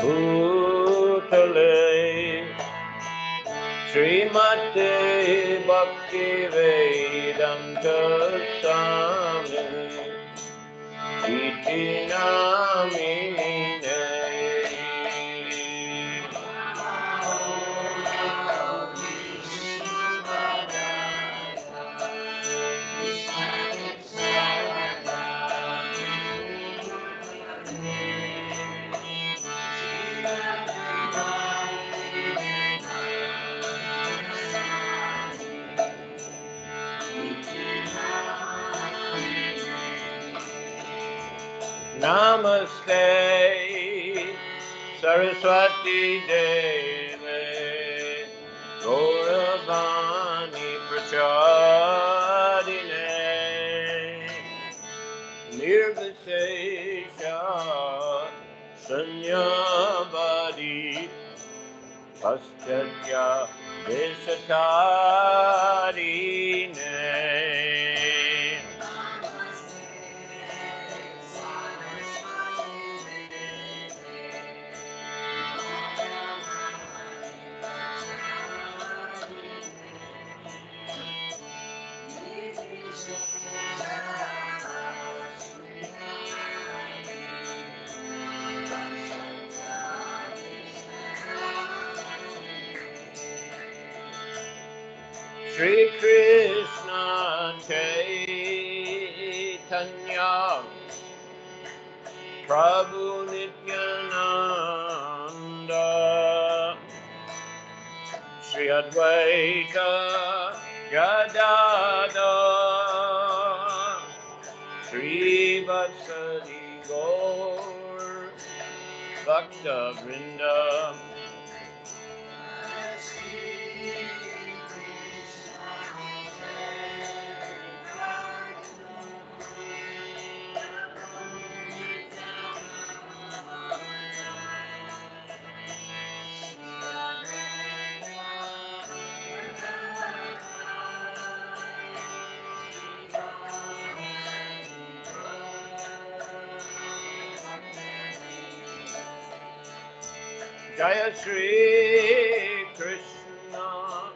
Bhutale Srimate Bhakti Vedanta Swami Iti Namine. Namaste Saraswati Deve Gauravani Prachadine Nirvishesha Sanyavadi Paschatya Deshatarine. Shri Krishna Chaitanya Prabhu Nityananda Shri Advaita Gadadhar Shri Vatsadi Gaur Bhakta Vrinda Jaya Shri Krishna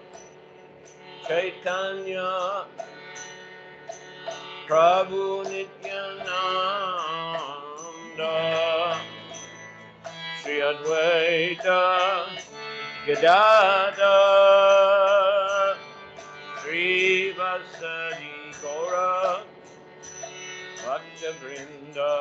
Chaitanya Prabhu Nityananda Shri Advaita Gadadhar Shri Vasadi Gaura Bhakta Vrinda.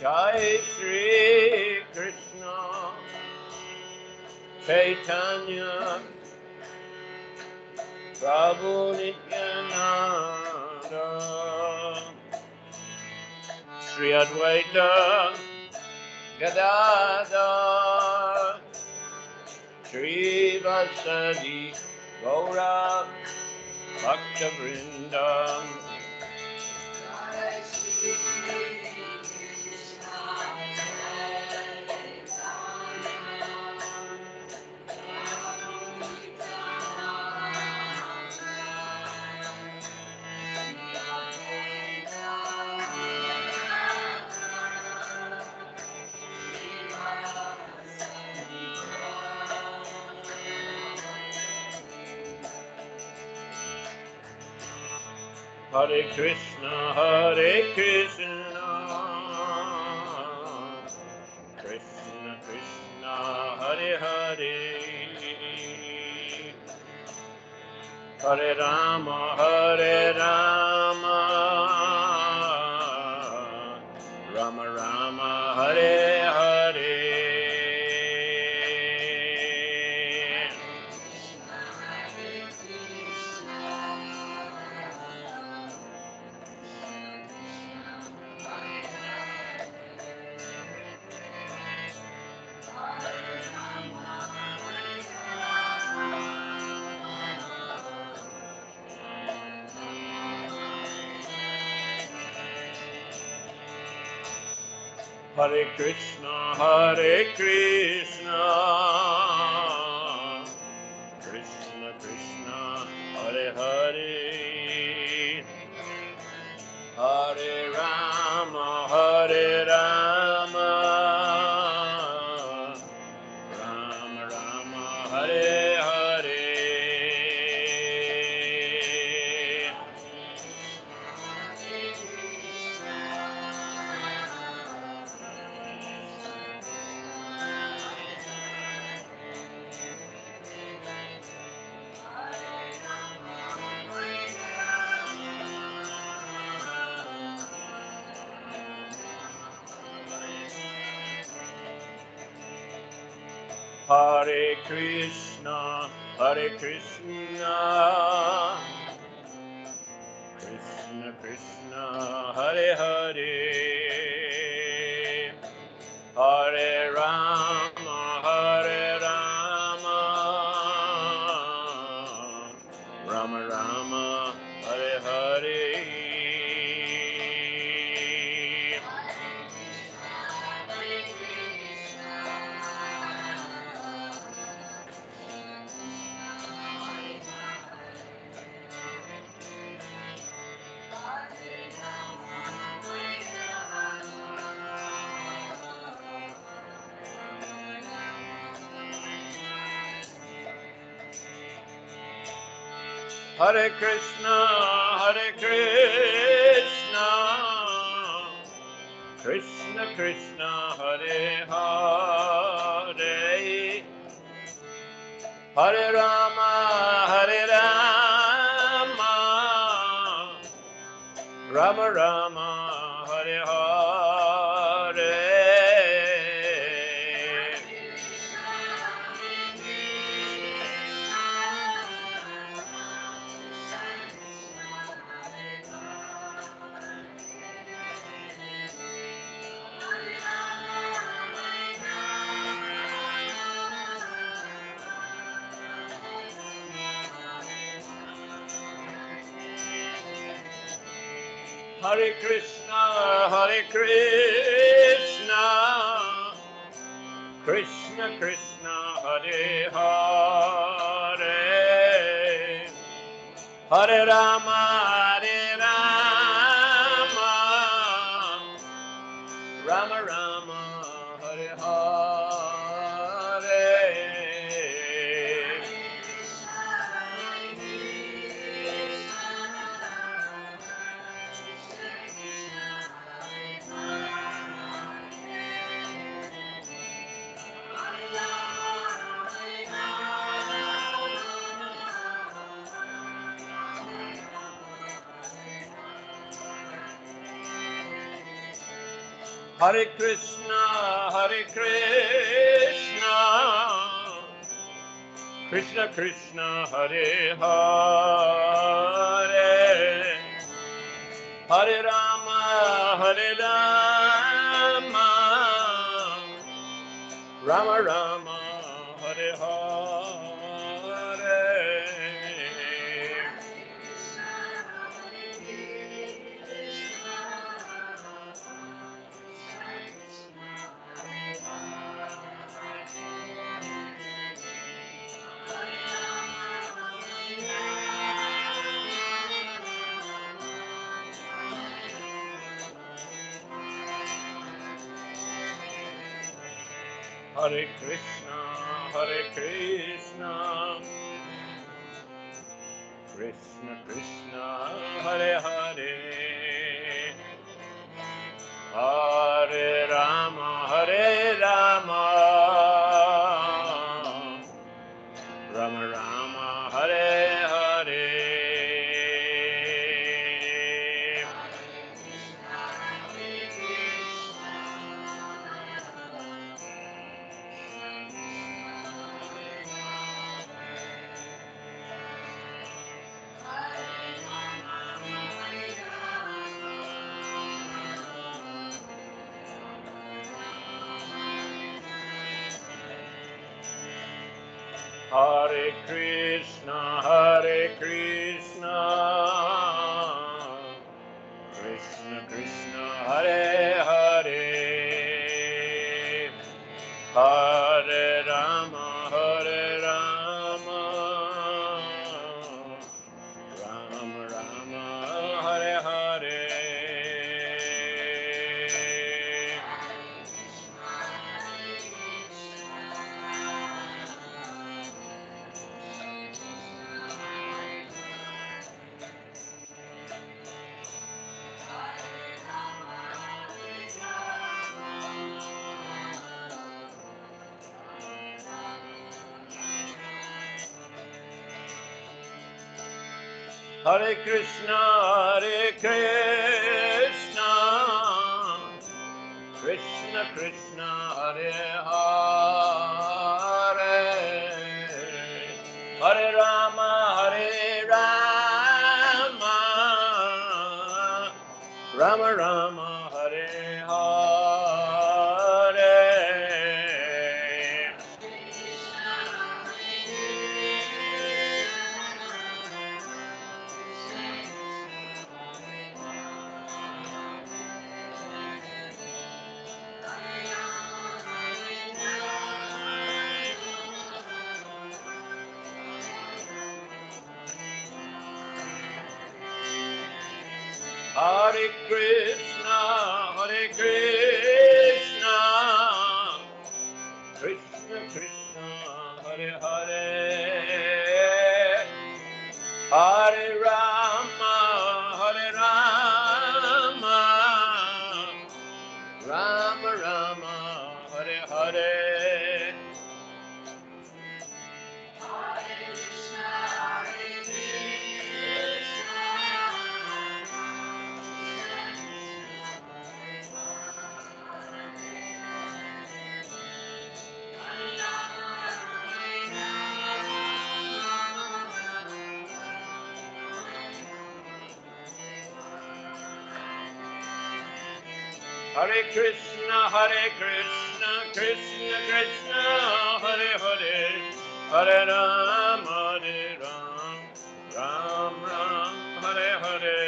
Jai Shri Krishna Chaitanya Prabhu Nityananda Shri Advaita Gadadhar Shri Vasadi Gaura Bhakta Vrinda. Hare Krishna, Krishna Krishna, Hare Hare, Hare Rama, Rama Rama, Hare Hare. Hare Krishna, Krishna Krishna, Hare Hare, Hare Rama, Rama Rama, Hare Hare. Hare Krishna, Krishna Krishna, Hare Hare, Hare Rama, Rama Rama, Hare Hare. Hare Krishna, Krishna Krishna, Hare Hare, Hare Rama, Rama Rama, Hare Hare. Hare Krishna, Krishna Krishna, Hare Hare, Hare Rama, Rama Rama, Hare Hare. Hare Krishna, Krishna Krishna, Hare Hare, Hare Rama, Rama Rama, Hare Hare. Hare Krishna, Krishna Krishna, Hare Hare, Hare Rama, Rama Rama, Hare Hare. Hare Krishna, Krishna Krishna, Hare Hare, Hare Rama, Hare Rama, Rama Rama, Hare Hare. Hare Krishna, Krishna Krishna, Hare Hare, Hare Rama, Rama Rama, Hare Hare. Hare Krishna, Krishna Krishna, Hare Hare, Hare Rama, Rama Rama, Hare Hare. Hare Krishna, Krishna Krishna, Hare Hare, Hare Rama, Ram Ram, Hare Hare.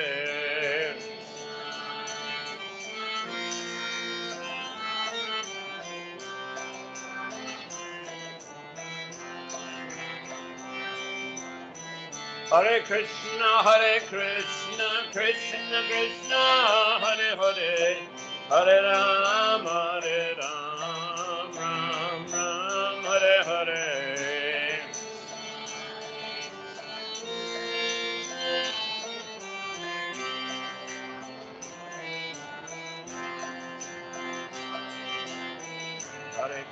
Hare Krishna, Krishna Krishna, Hare Hare, Hare Rama, Ram Ram, Hare Hare. Hare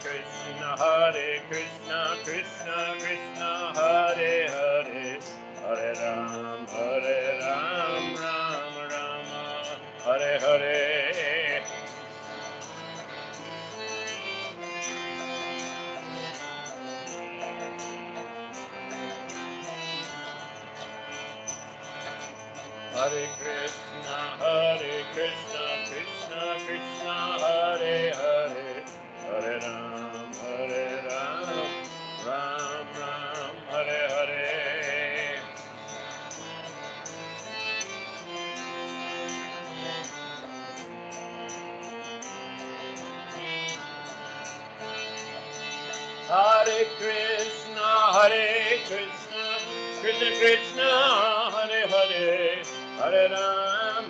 Krishna, Krishna Krishna, Hare Hare, Hare Ram, Ram Rama, Hare Hare. Hare Krishna, Krishna Krishna, Hare Hare, Hare Ram, Ram Ram, Hare Hare. Hare Krishna, Krishna Krishna, Hare Hare, Hare Ram,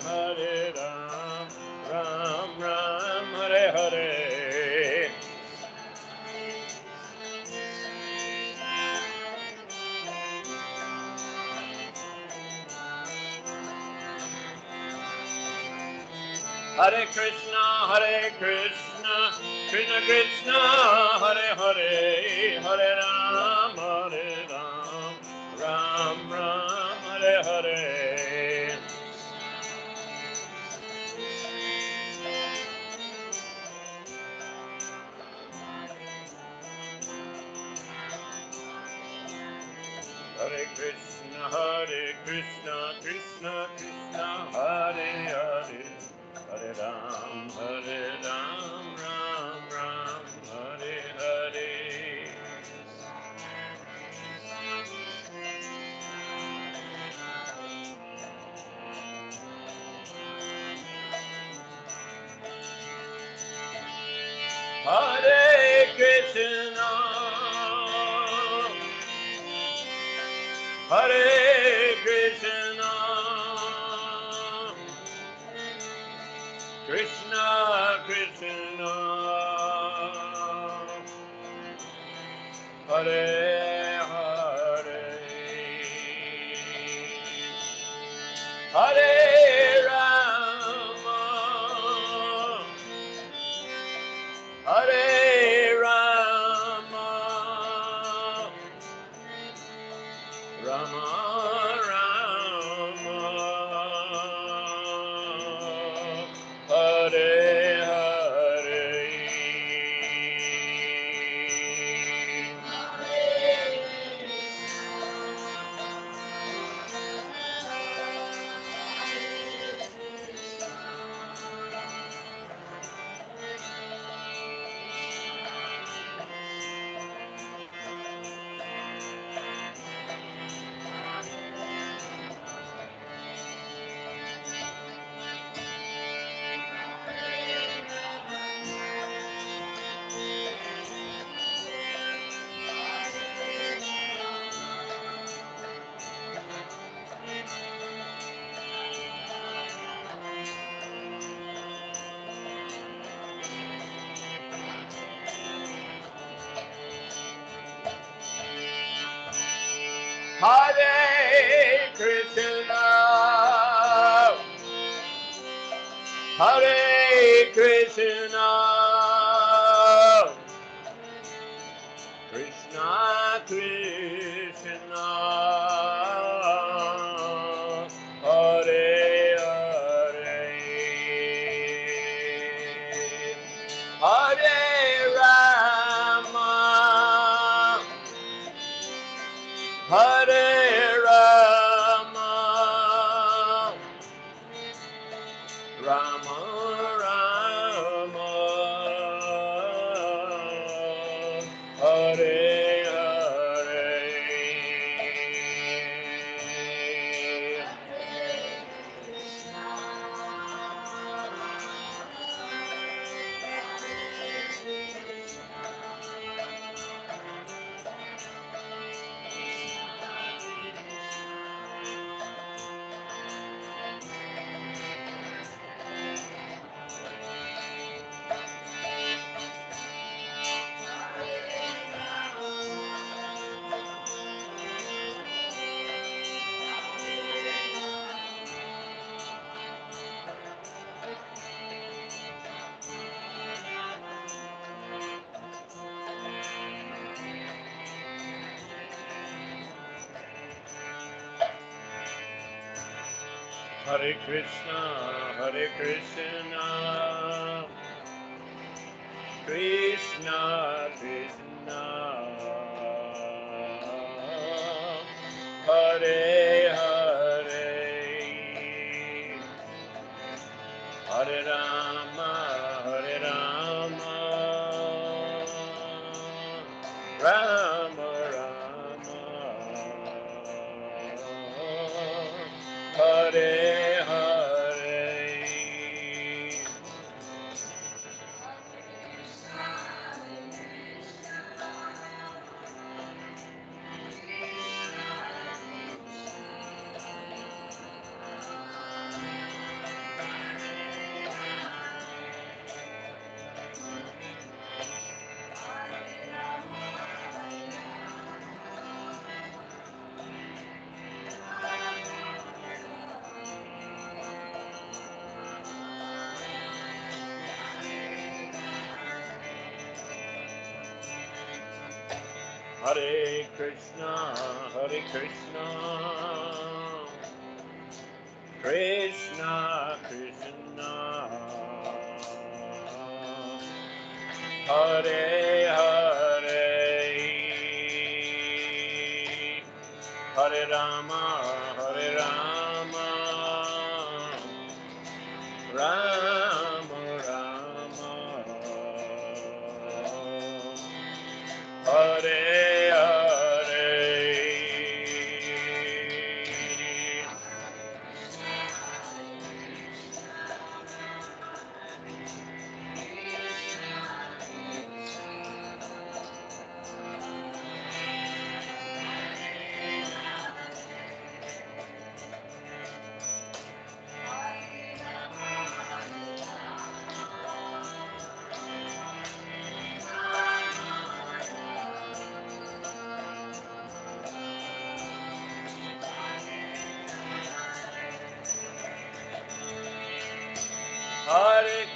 Ram Ram, Hare Hare. Hare Krishna, Krishna Krishna, Hare Hare, Hare Ram, Ram Ram, Hare Hare. Hare Krishna, Krishna Krishna, Hare Hare, Hare Ram, Ram Ram, Hare Hare. Hare Krishna, Hare Krishna, Krishna Krishna, Hare Hare, Hare Rama, Hare Rama, Rama Rama, Hare Hare. Hare Krishna, Hare Krishna, Krishna Krishna, Hare Hare, Hare Rama, Hare Rama, Rama Rama, Hare Hare. Hare Krishna, Hare Krishna, Krishna Krishna, Hare Hare, Hare Rama, Hare Rama, Rama Rama, Hare Hare. Hare Krishna, Hare Krishna, Krishna Krishna, Hare Hare, Hare Rama, Hare Rama, Rama Rama, Hare Hare.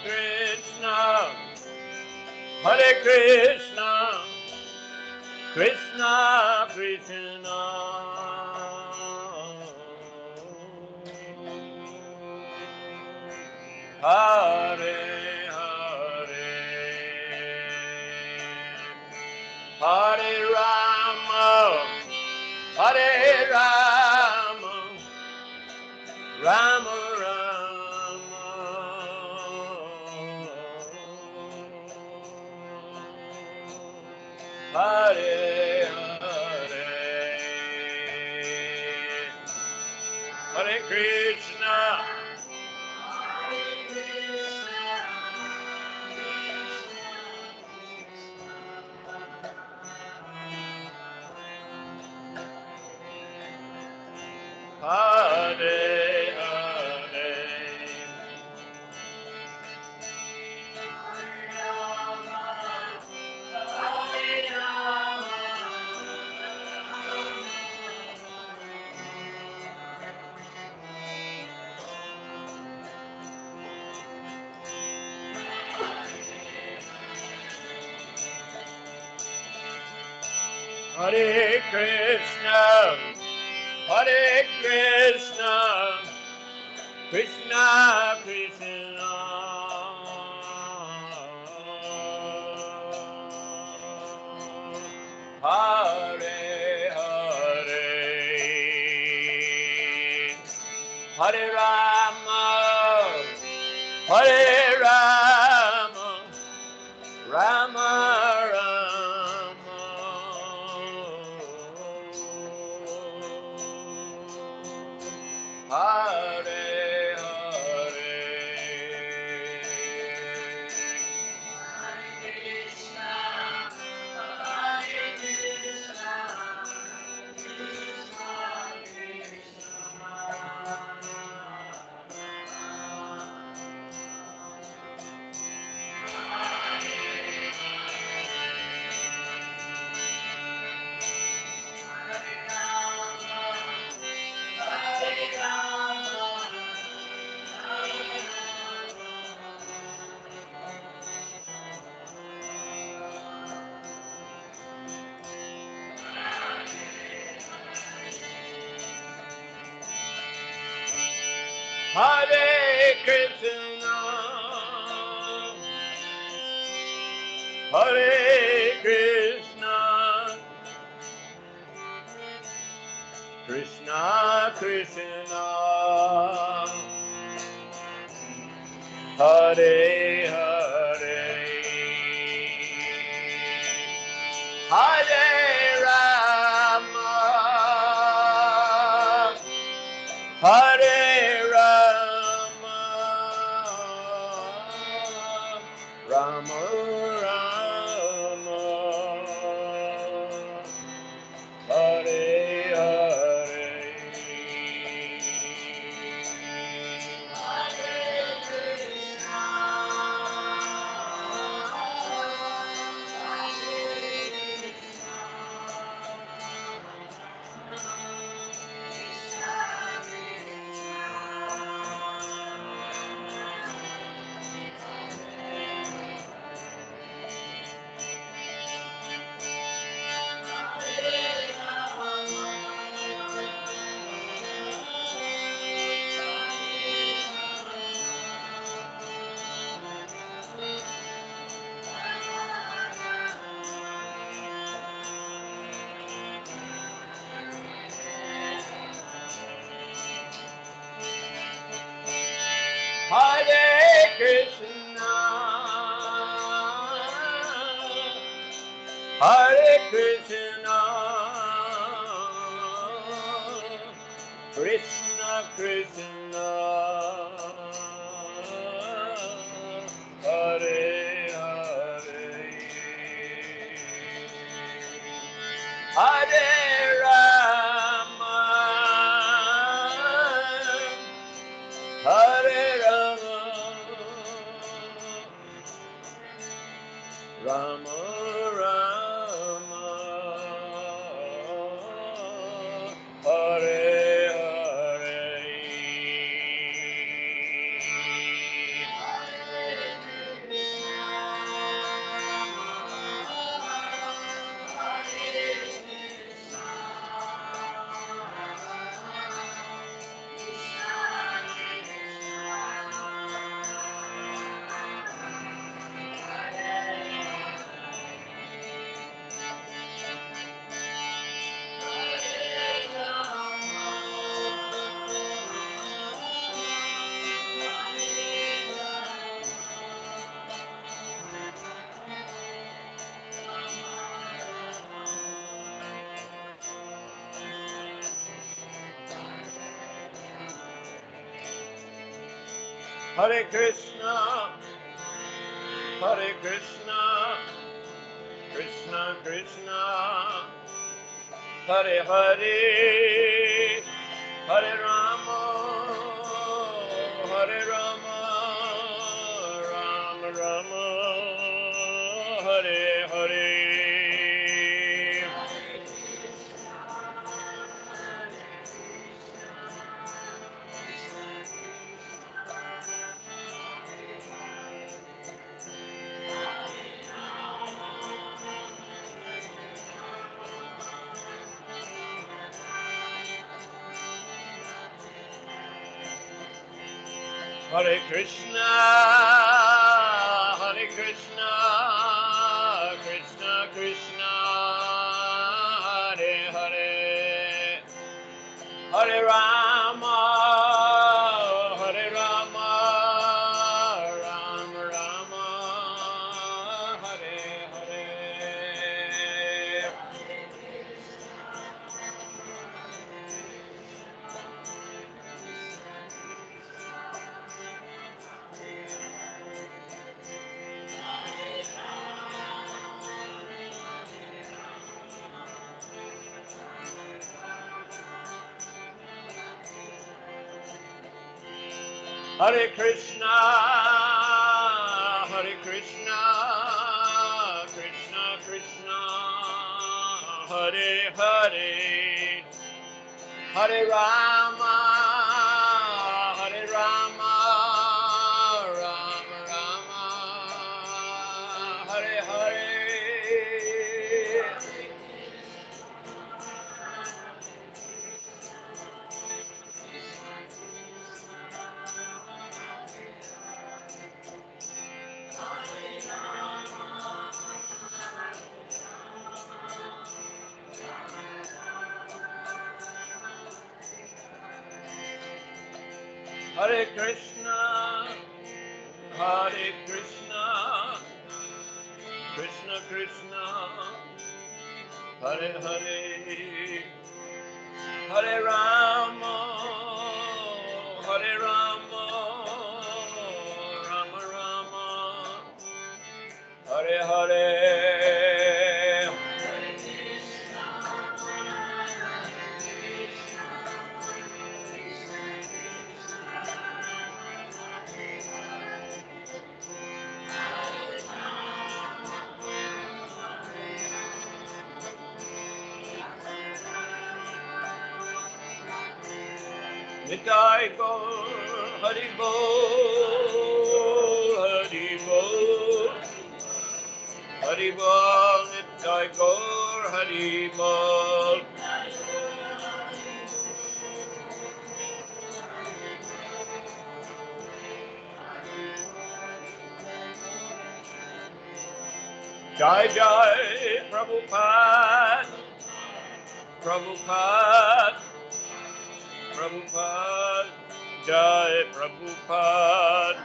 Krishna, Hare Krishna, Krishna Krishna, Hare Hare, Hare Rama, Hare Rama, Rama Rama, Hare Hare, Hare Krishna, Hare Hare, Hare Krishna, Hare Krishna, Krishna Krishna, Hare Hare, Hare Rama, Hare Rama, Rama Rama, Hare Hare, Hare Krishna, Hare Krishna, Krishna Krishna, Hare Hare, Hare Rama, Hare Rama, Rama Rama, Hare Hare, Hare Krishna, Hare Krishna, Krishna Krishna, Hare Hare, Hare Rama, Hare Rama, Rama Rama, Hare Hare, Hare Krishna, Hare Krishna, Krishna Krishna, Hare Hare, Hare Rama, Hare Rama, Rama Rama, Hare Hare. Hare Krishna, Hare Krishna, Krishna Krishna, Hare Hare, Hare Rama, Hare Rama, Rama Rama, Hare Hare. Hare Krishna, Hare Krishna, Krishna Krishna, Hare Hare, Hare Rama, Hare Rama, Rama Rama, Hare Hare. Hare Krishna, Hare Krishna, Krishna Krishna, Hare Hare, Hare Rama, Hare Rama, Rama Rama, Hare Hare. Nitai Gaur, Hari Bol, Hari Bol, Hari Bol, Nitai Gaur, Hari Bol. Jai Jai Prabhupada, Prabhupada, Prabhupada, Jai Prabhupada.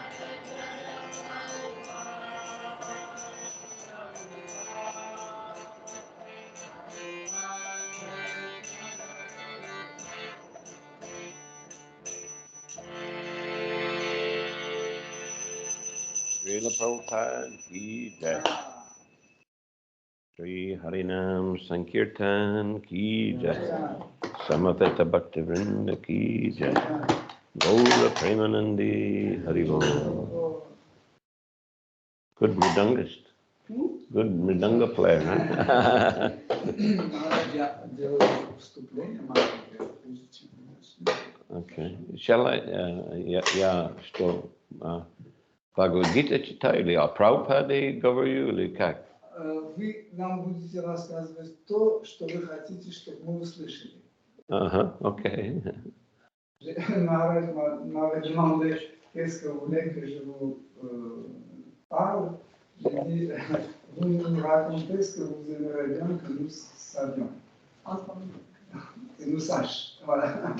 Srila Prabhupada ki jai. Shri Harinam Sankirtan ki jai. Samaveta Bhaktivinoda ki jai. Gaura Premanandi Haribol. Good mridangist. Good mridanga player, huh? Okay. Shall I? Я что? Бхагавад-гита читаю или о Прабхупаде говорю или как? Вы нам будете рассказывать то, что вы хотите, чтобы мы услышали. Ага, окей. M'avait demandé qu'est-ce que vous voulez que je vous parle. J'ai dit, vous nous racontez ce que vous aimeriez bien que nous savions. Que nous sachions. Voilà.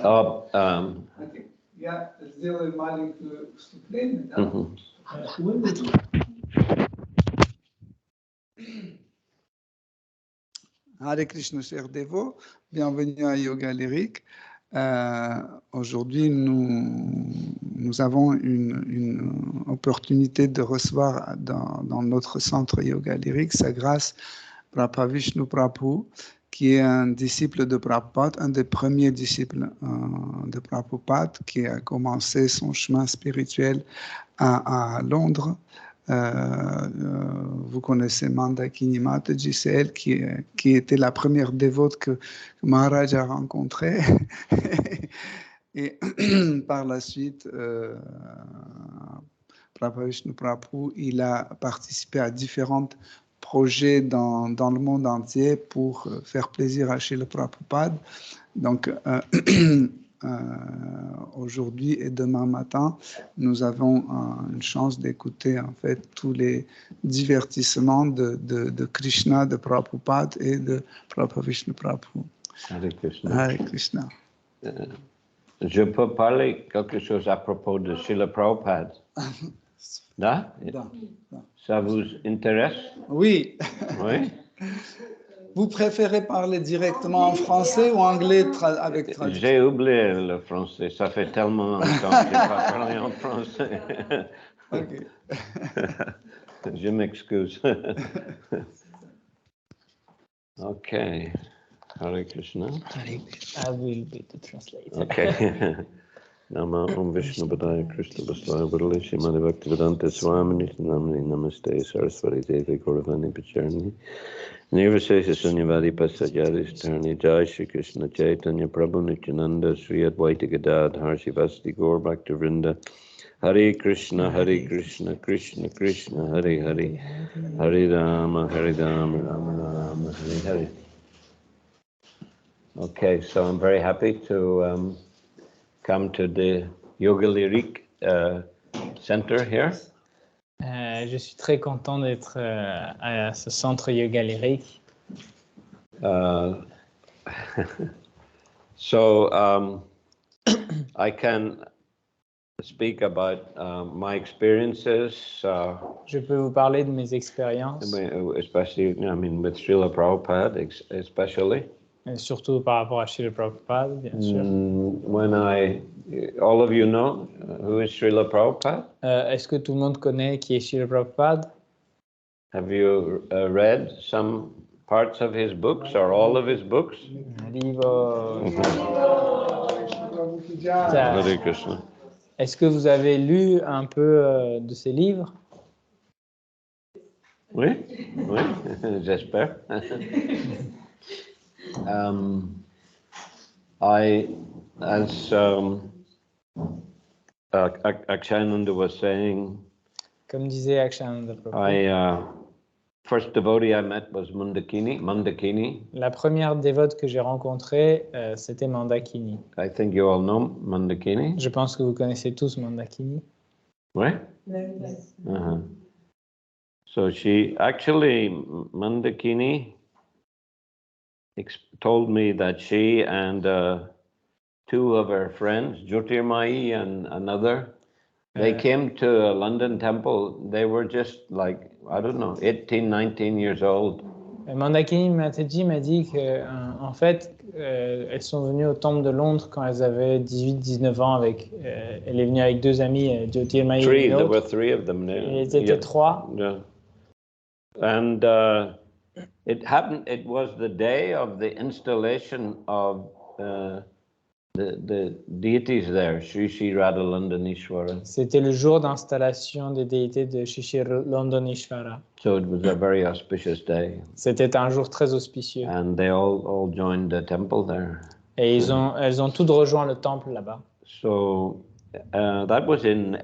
Okay. Я сделаю маленькое вступление, да? Hare Krishna, chers dévots, bienvenue à Yoga Lyrique. Aujourd'hui, nous nous avons une opportunité de recevoir dans notre centre yoga lyrique, c'est grâce à Prabhavishnu Prabhu, qui est un disciple de Prabhupada, un des premiers disciples de Prabhupada, qui a commencé son chemin spirituel à Londres. Vous connaissez Mandakini Mataji, c'est elle qui était la première dévote que Maharaj a rencontrée. Et par la suite, Prabhavishnu Prabhu, il a participé à différents projets dans le monde entier pour faire plaisir à Srila Prabhupada. Donc, aujourd'hui et demain matin, nous avons une chance d'écouter en fait tous les divertissements de Krishna, de Prabhupada et de Prabhavishnu Prabhu. Hare Krishna. Hare Krishna. Je peux parler quelque chose à propos de Srila Prabhupada? Da? Ça vous intéresse? Oui. Oui. Vous préférez parler directement en français ou anglais avec traduction? J'ai oublié le français. Ça fait tellement longtemps que je n'ai pas parlé en français. Ok. Je m'excuse. Okay. Hare Krishna. I will be the translator. Okay. Nama Om Vishnu Padaya Krishna Vasaya Varale Shrimati Bhaktivedanta Swamini Namani Namaste Saraswati Devi Gauravani Pacharni Nirvasesha Sunyavadi Pasajari Starni Jai Shri Krishna Chaitanya Prabhu Nityananda Sri Advaita Gadadhar Shivasti Gaur Bhaktivinoda Hare Krishna Krishna Krishna Hare Hare Hare Rama Rama Rama Hare Hare. Okay, so I'm very happy to come to the Yoga Lyrique center here. Je suis très content d'être à ce centre Yoga Lyrique. So I can speak about my experiences. Je peux vous parler de mes expériences. Especially, I mean, with Srila Prabhupada, especially. Et surtout par rapport à Srila Prabhupada, bien sûr. All of you know who is Srila Prabhupada? Est-ce que tout le monde connaît qui est Srila Prabhupada? Have you read some parts of his books or all of his books? Hare Krishna. Est-ce que vous avez lu un peu de ses livres? Oui, oui, j'espère. As Akshayananda was saying, comme disait Akshayananda Prabhu, first devotee I met was Mandakini. La première dévote que j'ai rencontrée, c'était Mandakini. I think you all know Mandakini. Je pense que vous connaissez tous Mandakini. Oui? So Mandakini told me that she and two of her friends, Jyotirmayi and another, they came to a London temple. They were just like, I don't know, 18, 19 years old. Mandakini m'a dit que, en fait, elles sont venues au temple de Londres quand elles avaient 18-19 ans. Elle est venue avec deux amis, Jyotirmayi et une autre. There were three of them. Ils étaient trois. Yeah. And it happened, it was the day of the installation of the deities there, Shri Shri Radhalandanishwara. C'était le jour d'installation des déités de Shri Shri Radhalandanishwara. So it was a very auspicious day. C'était un jour très auspicieux. And they all joined the temple there. Et elles ont toutes rejoint le temple là-bas. So that was in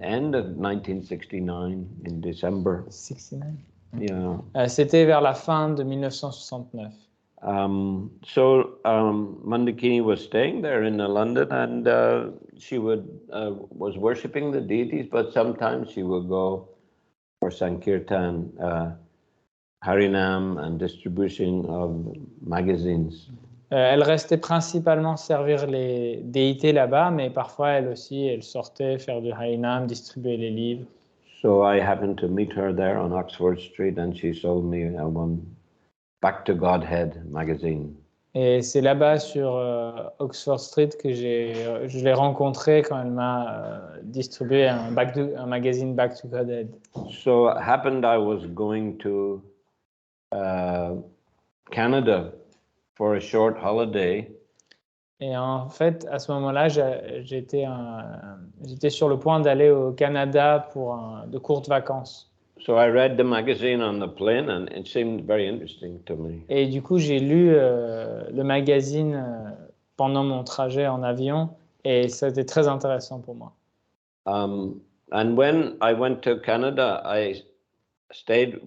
end of 1969, in December. 69. Yeah. C'était vers la fin de 1969. Mandakini was staying there in London, and she was worshipping the deities, but sometimes she would go for Sankirtan, Harinam, and distribution of magazines. Elle restait principalement servir les déités là-bas, mais parfois elle sortait faire du Harinam, distribuer les livres. So I happened to meet her there on Oxford Street, and she sold me one Back to Godhead magazine. Et c'est là-bas sur Oxford Street que je l'ai rencontré quand elle m'a distribué un magazine Back to Godhead. So it happened I was going to Canada for a short holiday. Et en fait, à ce moment-là, j'étais sur le point d'aller au Canada pour de courtes vacances. So I read the magazine on the plane and it seemed very interesting to me. Et du coup, j'ai lu le magazine pendant mon trajet en avion et c'était très intéressant pour moi. And when I went to Canada, I stayed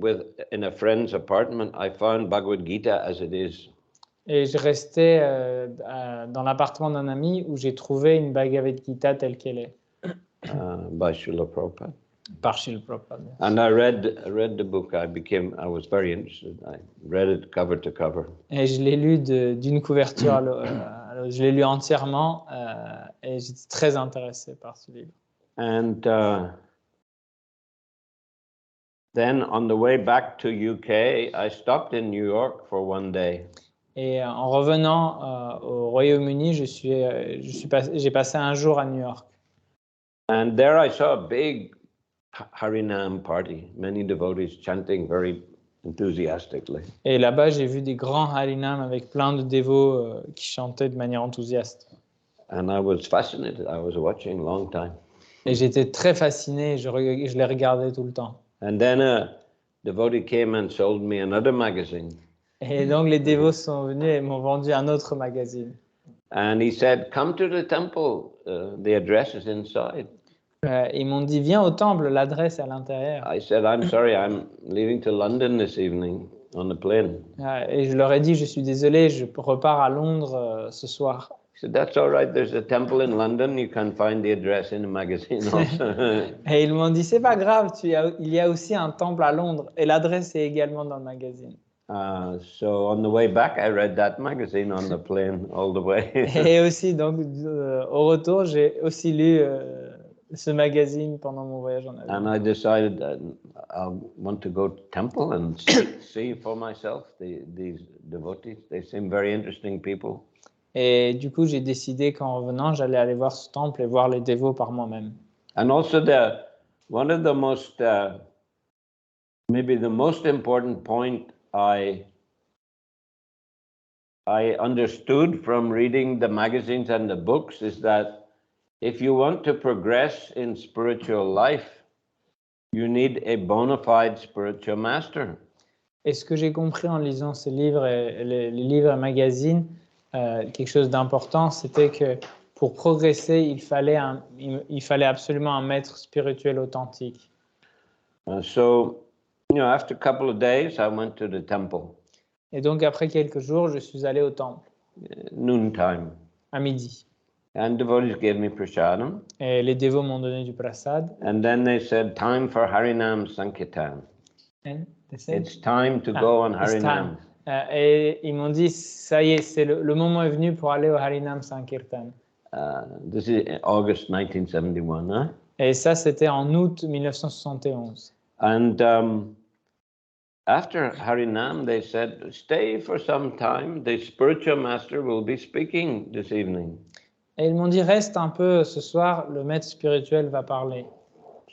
in a friend's apartment. I found Bhagavad Gita as it is. Et je restais dans l'appartement d'un ami où j'ai trouvé une Bhagavad Gita telle qu'elle est. By Srila Prabhupada. Par Srila Prabhupada. And I read the book. I was very interested. I read it cover to cover. Et je l'ai lu d'une couverture à l'autre. Je l'ai lu entièrement et j'étais très intéressé par ce livre. And then on the way back to UK, I stopped in New York for one day. Et en revenant au Royaume-Uni, j'ai passé un jour à New York. And there I saw a big Harinam party, many devotees chanting very enthusiastically. Et là-bas, j'ai vu des grands Harinam avec plein de dévots qui chantaient de manière enthousiaste. And I was fascinated. I was watching a long time. Et j'étais très fasciné, je les regardais tout le temps. And then a devotee came and sold me another magazine. Et donc les dévots sont venus et m'ont vendu un autre magazine. And he said, "Come to the temple. The address is inside." Ils m'ont dit, viens au temple, l'adresse est à l'intérieur. I said, "I'm sorry, I'm leaving to London this evening on the plane." Et je leur ai dit, je suis désolé, je repars à Londres ce soir. He said, "That's all right. There's a temple in London. You can find the address in the magazine also." Et ils m'ont dit, c'est pas grave, il y a aussi un temple à Londres et l'adresse est également dans le magazine. So on the way back, I read that magazine on the plane all the way. Et aussi, donc, au retour, j'ai aussi lu ce magazine pendant mon voyage en avion. And I decided that I want to go to temple and see for myself these devotees. They seem very interesting people. Et du coup, j'ai décidé qu'en revenant, j'allais aller voir ce temple et voir les dévots par moi-même. And also one of the most, maybe the most important point I understood from reading the magazines and the books is that if you want to progress in spiritual life, you need a bona fide spiritual master. Et ce que j'ai compris en lisant ces livres et les livres et magazines, quelque chose d'important, c'était que pour progresser, il fallait absolument un maître spirituel authentique. So, after a couple of days, I went to the temple. Et donc, après quelques jours, je suis allé au temple. Noontime. À midi. And devotees gave me prasadam. Et les dévots m'ont donné du prasad. And then they said, time for Harinam Sankirtan. And they said, it's time to go on Harinam. Et ils m'ont dit, ça y est, le moment est venu pour aller au Harinam Sankirtan. This is August 1971. Huh? Et ça, c'était en août 1971. And after Harinam, they said, stay for some time. The spiritual master will be speaking this evening. Et ils m'ont dit, reste un peu ce soir, le maître spirituel va parler.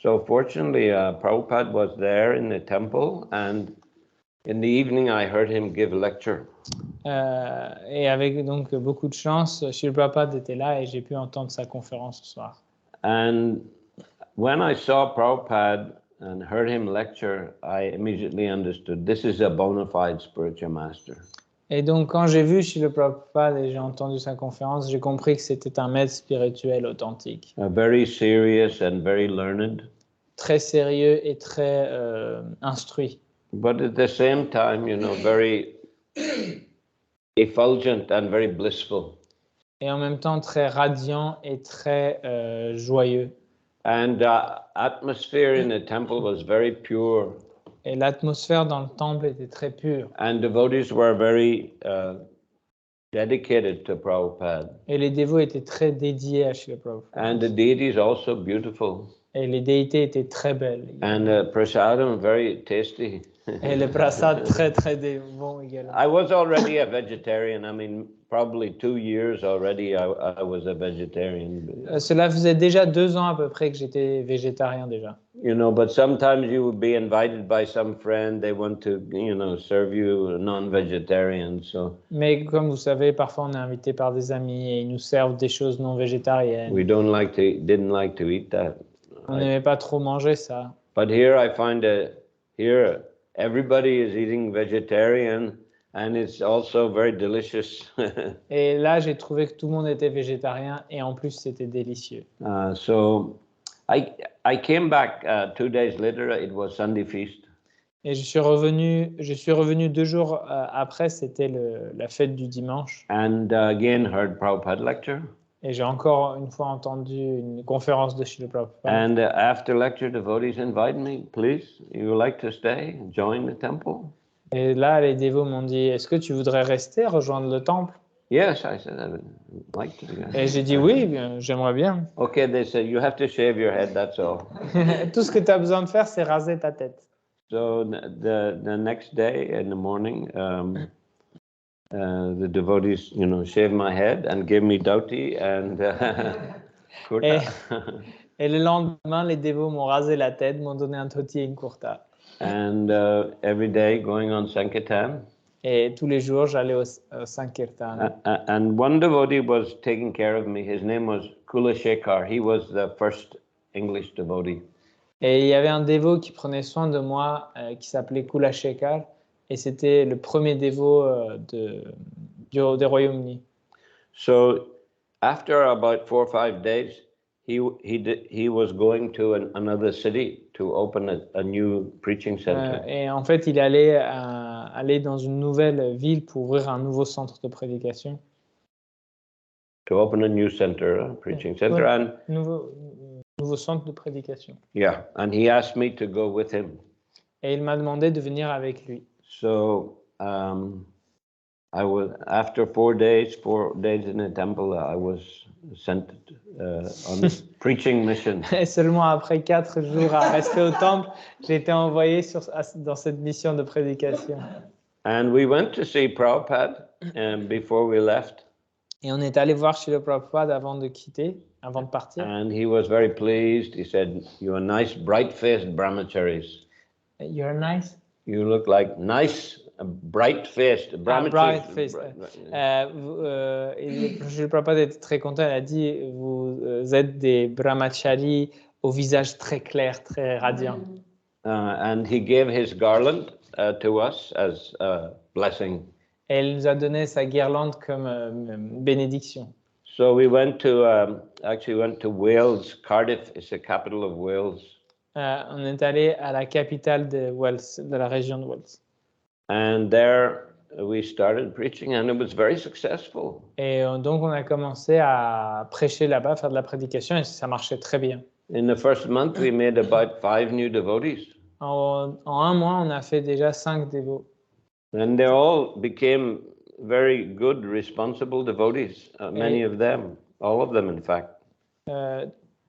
So fortunately, Prabhupada was there in the temple, and in the evening, I heard him give a lecture. Et avec donc beaucoup de chance, Srila Prabhupada était là et j'ai pu entendre sa conférence ce soir. And when I saw Prabhupada and heard him lecture, I immediately understood this is a bona fide spiritual master. Et donc, quand j'ai vu Srila Prabhupada et j'ai entendu sa conférence, j'ai compris que c'était un maître spirituel authentique. Very serious and very learned. Très sérieux et très instruit. But at the same time, very effulgent and very blissful. Et en même temps, très radiant et très joyeux. And the atmosphere in the temple was very pure. Et l'atmosphère dans le temple était très pure. And devotees were very dedicated to Prabhupada. Et les dévots étaient très dédiés à Srila Prabhupada. And the deities also beautiful. Et les déités étaient très belles. And prasadam very tasty. Et le prasad, très très bon également. I was already a vegetarian. I mean, probably 2 years already I was a vegetarian. Cela faisait déjà 2 ans à peu près que j'étais végétarien déjà. You know, but sometimes you would be invited by some friend. They want to, serve you non-vegetarian. So Mais comme vous savez, parfois on est invité par des amis et ils nous servent des choses non végétariennes. we didn't like to eat that. On n'aimait pas trop manger ça. But here I find here everybody is eating vegetarian, and it's also very delicious. Et là, j'ai trouvé que tout le monde était végétarien et en plus c'était délicieux. So I came back 2 days later. It was Sunday feast. Et je suis revenu 2 jours après, c'était la fête du dimanche. And again heard Prabhupada lecture. Et j'ai encore une fois entendu une conférence de Srila Prabhupada. And after lecture, devotees invite me, please, you would like to stay, join the temple? Et là, les dévots m'ont dit, est-ce que tu voudrais rester, rejoindre le temple? Yes, I said I would like to. Et j'ai dit oui, j'aimerais bien. Okay, they said you have to shave your head. That's all. Tout ce que tu as besoin de faire, c'est raser ta tête. So the next day in the morning, the devotees, shaved my head and gave me dhoti and kurta. Et le lendemain, les dévots m'ont rasé la tête, m'ont donné un dhoti et une kurta. And every day going on Sankirtan. Et tous les jours, j'allais au Sankirtan. And one devotee was taking care of me. His name was Kulashekar. He was the first English devotee. Et il y avait un dévot qui prenait soin de moi, qui s'appelait Kulashekar, et c'était le premier dévot des Royaumes-Unis. So after about 4 or 5 days, he was going to another city to open a new preaching center. Et en fait, il allait aller dans une nouvelle ville pour ouvrir un nouveau centre de prédication. To open a new center, preaching center, ouais, nouveau centre de prédication. Yeah, and he asked me to go with him. Et il m'a demandé de venir avec lui. So I was after 4 days in the temple. I was sent on a preaching mission. Et seulement après 4 jours à rester au temple, j'ai été envoyé dans cette mission de prédication. And we went to see Prabhupada before we left. Et on est allé voir Srila Prabhupada avant de partir. And he was very pleased. He said, "You are nice, bright-faced brahmacharis. You're nice. You look like nice, bright-faced brahmacharis." Bright-faced. Srila Prabhupada était très content. Elle a dit, vous êtes des brahmacharis au visage très clair, très radiant. And he gave his garland to us as a blessing. Et elle nous a donné sa guirlande comme bénédiction. So we went to Wales. Cardiff is the capital of Wales. On est allé à la capitale de Wales, de la région de Wales. And there we started preaching, and it was very successful. Et donc on a commencé à prêcher là-bas, faire de la prédication, et ça marchait très bien. In the first month, we made about 5 new devotees. En 1 mois, on a fait déjà 5 dévots. And they all became very good, responsible devotees. Many of them, all of them, in fact.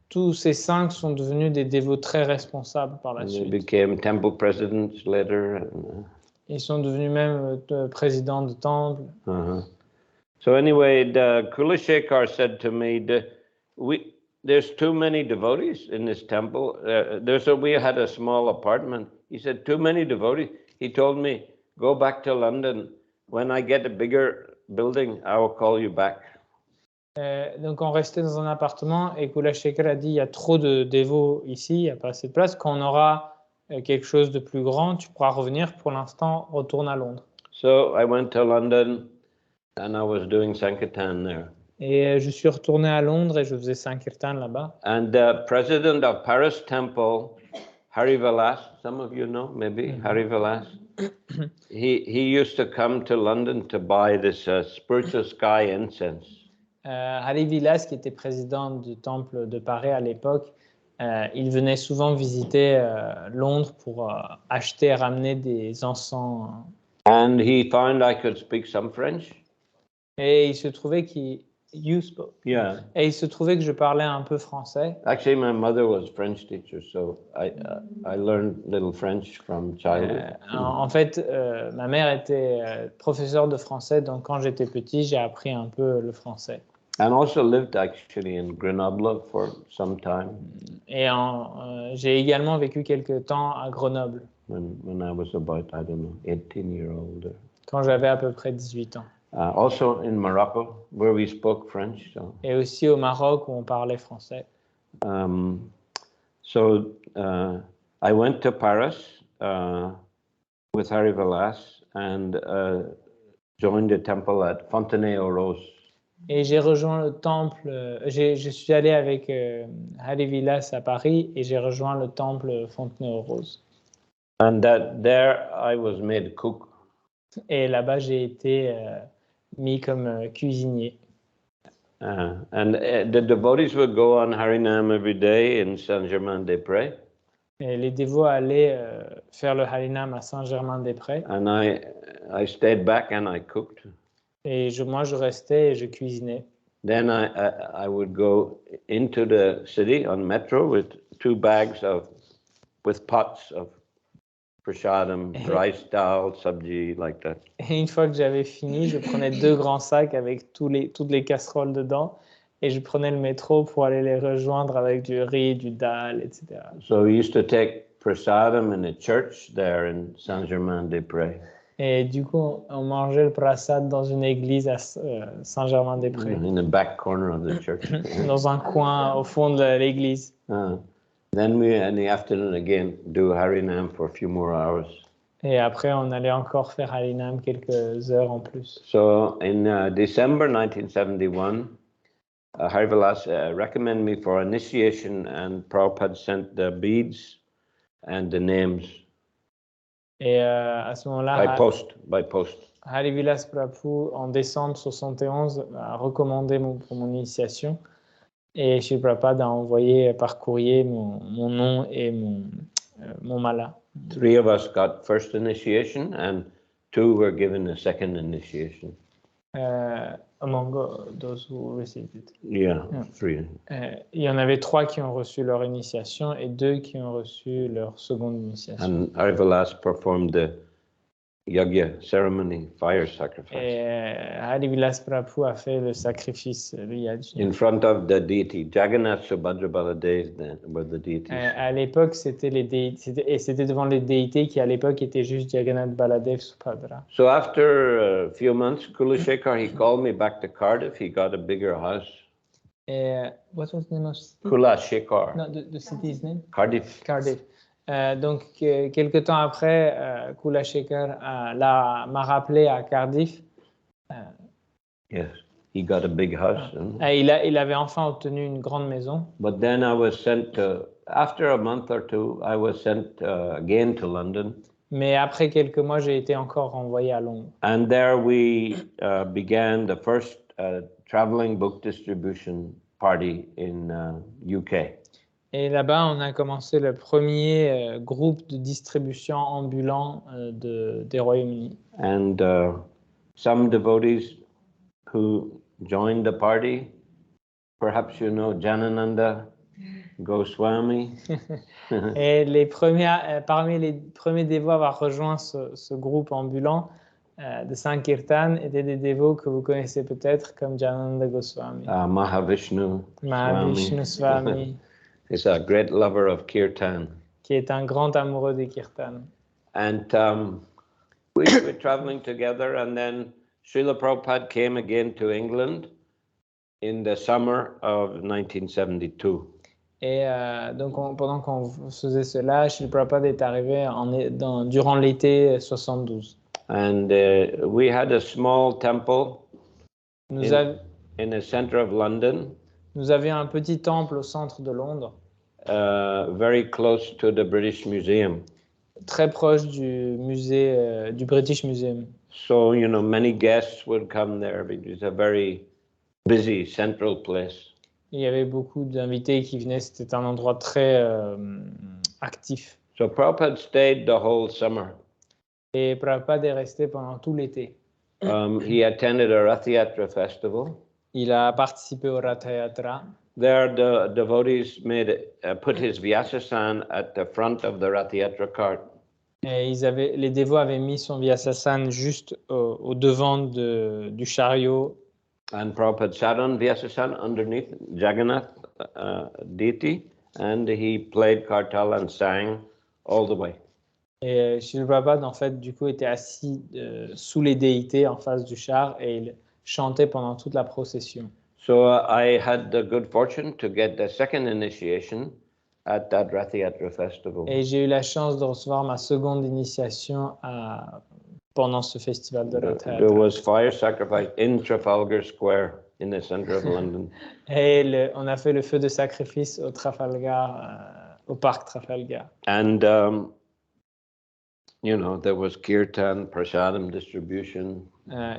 Tous ces 5 sont devenus des dévots très responsables par la suite. They became temple presidents later. Ils sont devenus même présidents de temple. So anyway, the Kulashekar said to me, there's too many devotees in this temple. We had a small apartment. He said, too many devotees. He told me, go back to London. When I get a bigger building, I will call you back. Donc on restait dans un appartement et Kulashekar a dit, il y a trop de dévots ici, il n'y a pas assez de place. Quand on aura quelque chose de plus grand, tu pourras revenir. Pour l'instant, retourne à Londres. So I went to London and I was doing Sankirtan there. Et je suis retourné à Londres et je faisais Sankirtan là-bas. And the president of Paris Temple, Hari Vilas, some of you know maybe, Hari Vilas, he used to come to London to buy this spiritual sky incense. Hari Vilas, qui était président du temple de Paris à l'époque, il venait souvent visiter Londres pour acheter et ramener des encens. And he found I could speak some French. Et il se trouvait qu'il You spoke. Yeah. Et il se trouvait que je parlais un peu français. Actually, my mother was French teacher, so I learned little French from childhood. En fait, ma mère était professeure de français, donc quand j'étais petit, j'ai appris un peu le français. And also lived actually in Grenoble for some time. Et j'ai également vécu quelque temps à Grenoble. When I was about, I don't know, 18-year-old. Quand j'avais à peu près 18 ans. Also in Morocco, where we spoke French. So. Et aussi au Maroc, où on parlait français. So I went to Paris with Harry Vilas and joined the temple at Fontenay-aux-Roses. Et j'ai rejoint le temple, je suis allé avec Harry Vilas à Paris et j'ai rejoint le temple Fontenay-aux-Roses. And there I was made cook. Et là-bas, j'ai été mis comme cuisinier. And the devotees would go on Harinam every day in Saint-Germain-des-Prés. Et les dévots allaient faire le Harinam à Saint-Germain-des-Prés. And I stayed back and I cooked. Et moi, je restais et je cuisinais. Then I would go into the city on metro with 2 bags with pots of prasadam, rice, dal, sabji, like that. Et une fois que j'avais fini, je prenais 2 grands sacs avec toutes les casseroles dedans et je prenais le métro pour aller les rejoindre avec du riz, du dal, etc. So we used to take prasadam in a church there in Saint-Germain-des-Prés. Et du coup, on mangeait le prasad dans une église à Saint-Germain-des-Prés. In the back corner of the church. Dans un coin au fond de l'église. Then we, in the afternoon again, do Harinam for a few more hours. Et après, on allait encore faire Harinam quelques heures en plus. So in December 1971, Hari Vilas recommended me for initiation and Prabhupada sent the beads and the names. Et à ce moment-là, by post. Hari Vilas Prabhu, en décembre 71, a recommandé pour mon initiation. Et Shri Prabhupada a envoyé par courrier mon nom et mon mala. 3 of us got first initiation and 2 were given a second initiation. Among those who received it. Yeah. 3. Il y en avait 3 qui ont reçu leur initiation et 2 qui ont reçu leur seconde initiation. And Hari Vilas performed the yagya ceremony, fire sacrifice. Et Hari Vilas Prabhu a fait le sacrifice, le yajna. In front of the deity, Jagannath, Subhadra, Baladev were the deities. À l'époque, c'était devant les déités qui à l'époque étaient juste Jagannath, Baladev, Subhadra. So after a few months, Kulashekar, he called me back to Cardiff. He got a bigger house. What was the name of city? Kulashekar. No, the city's name? Cardiff. Cardiff. Donc, quelque temps après, Kula Shekhar m'a rappelé à Cardiff. Yes, he got a big house. Il avait enfin obtenu une grande maison. But then I was sent, after a month or 2, I was sent again to London. Mais après quelques mois, j'ai été encore renvoyé à Londres. And there we began the first traveling book distribution party in UK. Et là-bas, on a commencé le premier groupe de distribution ambulant des Royaumes-Unis. And some devotees who joined the party, perhaps you know Janananda Goswami. Et parmi les premiers dévots à avoir rejoint ce groupe ambulant de Sankirtan étaient des dévots que vous connaissez peut-être comme Janananda Goswami. Mahavishnu Swami. He's a great lover of kirtan. Qui est un grand amoureux des kirtan. And we were traveling together, and then Srila Prabhupada came again to England in the summer of 1972. Et donc, pendant qu'on faisait cela, Srila Prabhupada est arrivé durant l'été 72. And we had a small temple in the center of London. Nous avions un petit temple au centre de Londres. Very close to the British Museum. Très proche du musée, du British Museum. So, you know, many guests would come there because it's a very busy central place. Il y avait beaucoup d'invités qui venaient. C'était un endroit très actif. So Prabhupada stayed the whole summer. Et Prabhupada est resté pendant tout l'été. He attended a Rath Yatra festival. Il a participé au Ratha Yatra. There, the devotees put his Vyasasan at the front of the Rath Yatra cart. Et les dévots avaient mis son Vyasasan juste au devant du chariot. And Prabhupada sat on Vyasasan underneath Jagannath deity, and he played kartal and sang all the way. Et Srila Prabhupada, en fait, du coup, était assis sous les déités en face du char et il chantait pendant toute la procession. So I had the good fortune to get the second initiation at that Rath Yatra festival. Et j'ai eu la chance de recevoir ma seconde initiation pendant ce festival de Rath Yatra. There was fire sacrifice in Trafalgar Square in the center of London. Et on a fait le feu de sacrifice au Trafalgar, au parc Trafalgar. And you know, there was kirtan, prasadam distribution.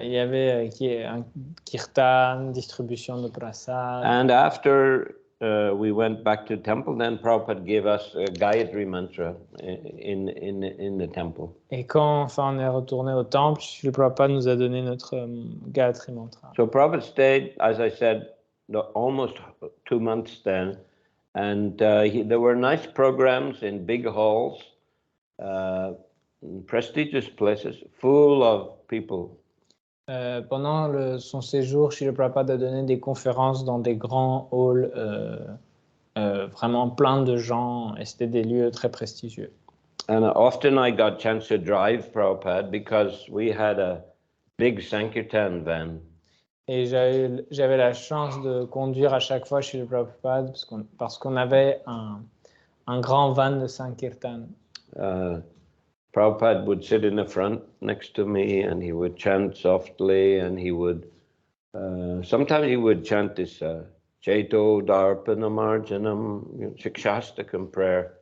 Il y avait un kirtan, distribution de prasad. And after we went back to temple, then Prabhupada gave us a Gayatri mantra in the temple. Et quand enfin on est retourné au temple, le Prabhupada nous a donné notre Gayatri mantra. So Prabhupada stayed, as I said, almost 2 months then, and there were nice programs in big halls, prestigious places, full of people. Pendant son séjour, Srila Prabhupada a donné des conférences dans des grands halls, vraiment plein de gens, et c'était des lieux très prestigieux. And often I got chance to drive Prabhupada because we had a big Sankirtan van. Et j'avais la chance de conduire à chaque fois Srila Prabhupada parce qu'on avait un grand van de Sankirtan. Prabhupada would sit in the front next to me and he would chant softly, and he would, sometimes he would chant this Chaito Darpanamarjanam, Shikshastakam prayer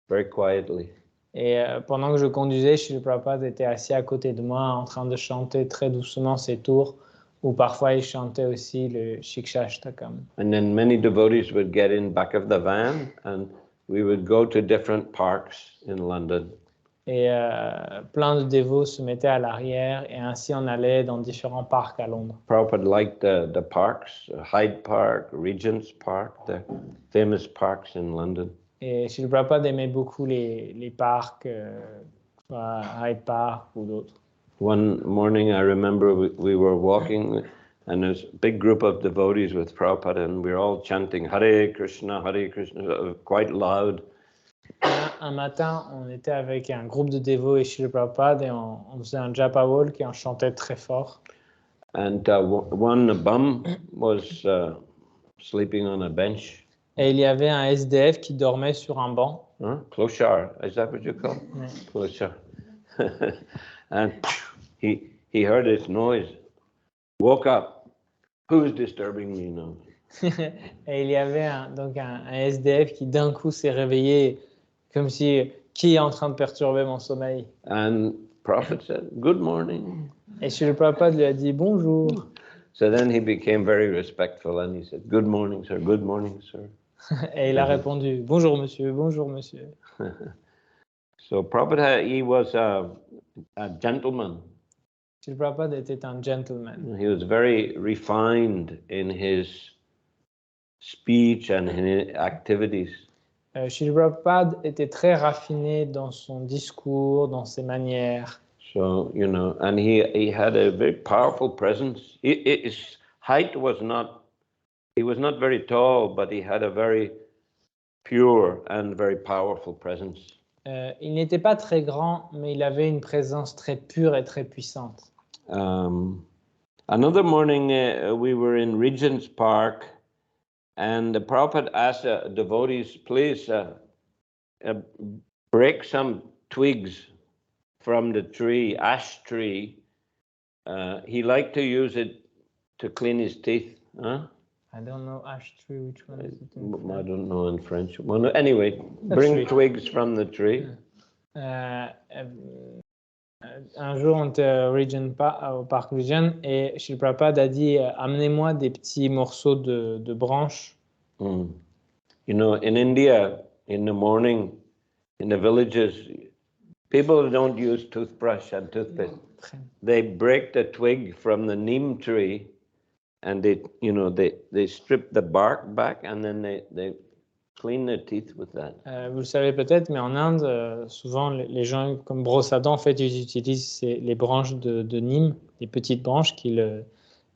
very quietly. Et pendant que je conduisais, Srila Prabhupada était assis à côté de moi en train de chanter très doucement ses tours, ou parfois il chantait aussi le Shikshastakam. And then many devotees would get in back of the van and we would go to different parks in London. Et plein de dévots se mettaient à l'arrière et ainsi on allait dans différents parcs à Londres. Prabhupada liked the parks, Hyde Park, Regent's Park, the famous parks in London. Et Srila Prabhupada aimait beaucoup les parcs, Hyde Park ou d'autres. One morning I remember we were walking and there's a big group of devotees with Prabhupada and we were all chanting Hare Krishna, quite loud. Un matin, on était avec un groupe de dévots et Srila Prabhupada et on faisait un japa walk et on chantait très fort. And one bum was sleeping on a bench. Et il y avait un SDF qui dormait sur un banc. Kloshar, is that what you call it? Yeah. Kloshar. And he heard this noise, woke up. Who's disturbing me now? Et il y avait donc un SDF qui d'un coup s'est réveillé comme si, qui est en train de perturber mon sommeil? And Prophet said, good morning. Et Srila Prabhupada lui a dit bonjour. So then he became very respectful and he said, good morning, sir, good morning, sir. Et il a répondu bonjour monsieur, bonjour monsieur. So Prabhupada, he was a gentleman. Srila Prabhupada était un gentleman. He was very refined in his speech and in his activities. Srila Prabhupada était très raffiné dans son discours, dans ses manières. So, you know, and he had a very powerful presence. His height was not, he was not very tall, but he had a very pure and very powerful presence. Il n'était pas très grand, mais il avait une présence très pure et très puissante. Another morning, we were in Regent's Park, and the Prabhupada asked devotees, please break some twigs from the tree, ash tree. He liked to use it to clean his teeth. Huh? I don't know ash tree, which one is it? I don't know in French. Well, anyway, bring twigs from the tree. Un jour, on était au parc Regent et Srila Prabhupada a dit amenez-moi des petits morceaux de branches. You know, in India, in the morning, in the villages, people don't use toothbrush and toothpaste. They break the twig from the neem tree and they strip the bark back and then they clean their teeth with that. Vous le savez peut-être, mais en Inde, souvent les gens comme brosse à dents, en fait, ils utilisent les branches de Nîmes, les petites branches qu'ils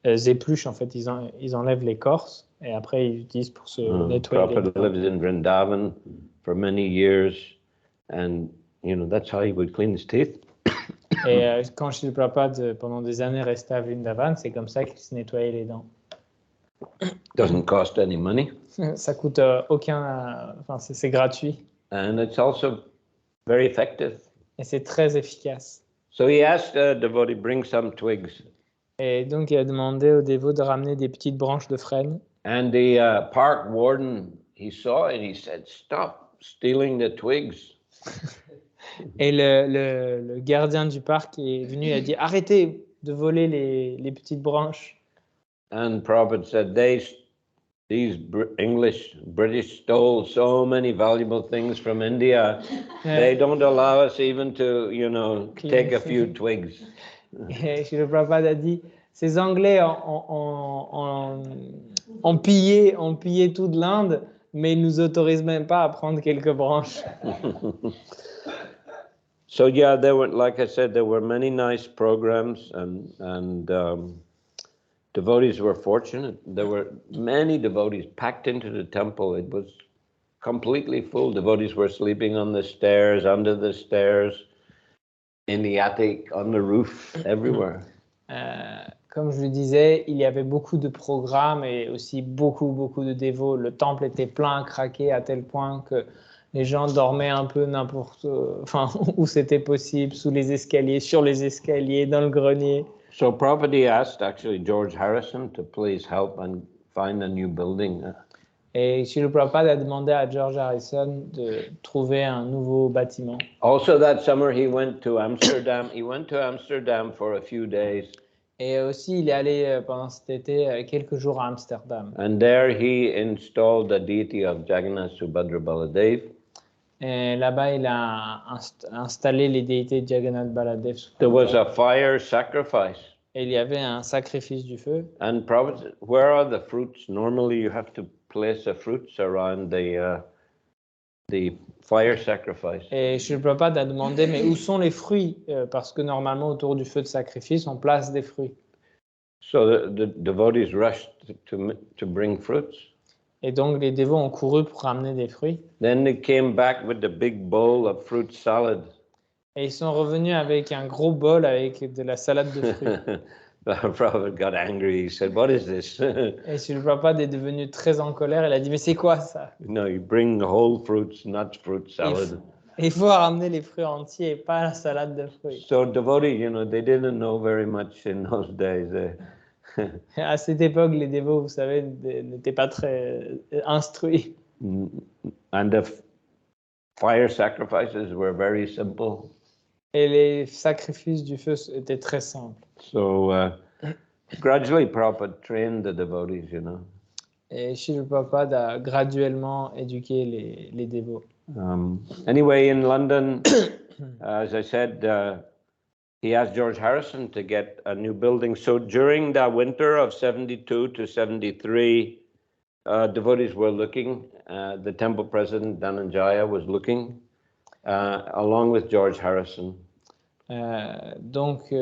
épluchent. En fait, ils enlèvent l'écorce et après ils utilisent pour se nettoyer les Prabhupada dents. lives in Vrindavan for many years, and that's how he would clean his teeth. Et quand Srila Prabhupada, pendant des années, restait à Vrindavan, c'est comme ça qu'il se nettoyait les dents. Doesn't cost any money. Ça coûte enfin c'est gratuit. And it's also very effective. Et c'est très efficace. So he asked a devotee, bring some twigs. Et donc il a demandé au dévot de ramener des petites branches de frêne. And the park warden, he saw it, he said, stop stealing the twigs. Et le gardien du parc est venu, il a dit arrêtez de voler les petites branches. And Prabhupada said, these British stole so many valuable things from India. They don't allow us even to, take a few twigs. Et Srila Prabhupada a dit ces Anglais ont pillé toute l'Inde, mais ils nous autorisent même pas à prendre quelques branches. So yeah, like I said, there were many nice programs, and devotees were fortunate. There were many devotees packed into the temple. It was completely full. Devotees were sleeping on the stairs, under the stairs, in the attic, on the roof, everywhere. Comme je le disais, il y avait beaucoup de programmes et aussi beaucoup de dévots. Le temple était plein à craquer à tel point que les gens dormaient un peu où c'était possible, sous les escaliers, sur les escaliers, dans le grenier. So Prabhupada asked actually George Harrison to please help and find a new building. Et Srila Prabhupada a demandé à George Harrison de trouver un nouveau bâtiment. Also that summer he went to Amsterdam. He went to Amsterdam for a few days. Et aussi, il est allé pendant cet été quelques jours à Amsterdam. And there he installed the deity of Jagannath Subhadra Baladev. Et là-bas, il a installé les déités de Jagannath Baladev. There was a fire sacrifice. Et il y avait un sacrifice du feu. And Prabhupada, where are the fruits? Normally you have to place the fruits around the fire sacrifice. Et Srila Prabhupada a demandé, mais où sont les fruits? Parce que normalement, autour du feu de sacrifice, on place des fruits. So the devotees rushed to bring fruits. Et donc, les dévots ont couru pour ramener des fruits. Then they came back with the big bowl of fruit salad. Et ils sont revenus avec un gros bol avec de la salade de fruits. Prabhupada got angry. He said, "What is this?" Et Srila Prabhupada est devenu très en colère. Il a dit, mais c'est quoi ça? No, you bring whole fruits, not fruit salad. Il faut ramener les fruits entiers et pas la salade de fruits. So devotees, they didn't know very much in those days. À cette époque, les dévots, vous savez, n'étaient pas très instruits. And the fire sacrifices were very simple. Et les sacrifices du feu étaient très simples. So gradually Prabhupada trained the devotees, Et Srila Prabhupada a graduellement éduqué les dévots. Anyway, in London, as I said, he asked George Harrison to get a new building. So during the winter of 72 to 73, devotees were looking. The temple president, Dhananjaya, was looking, along with George Harrison. Donc,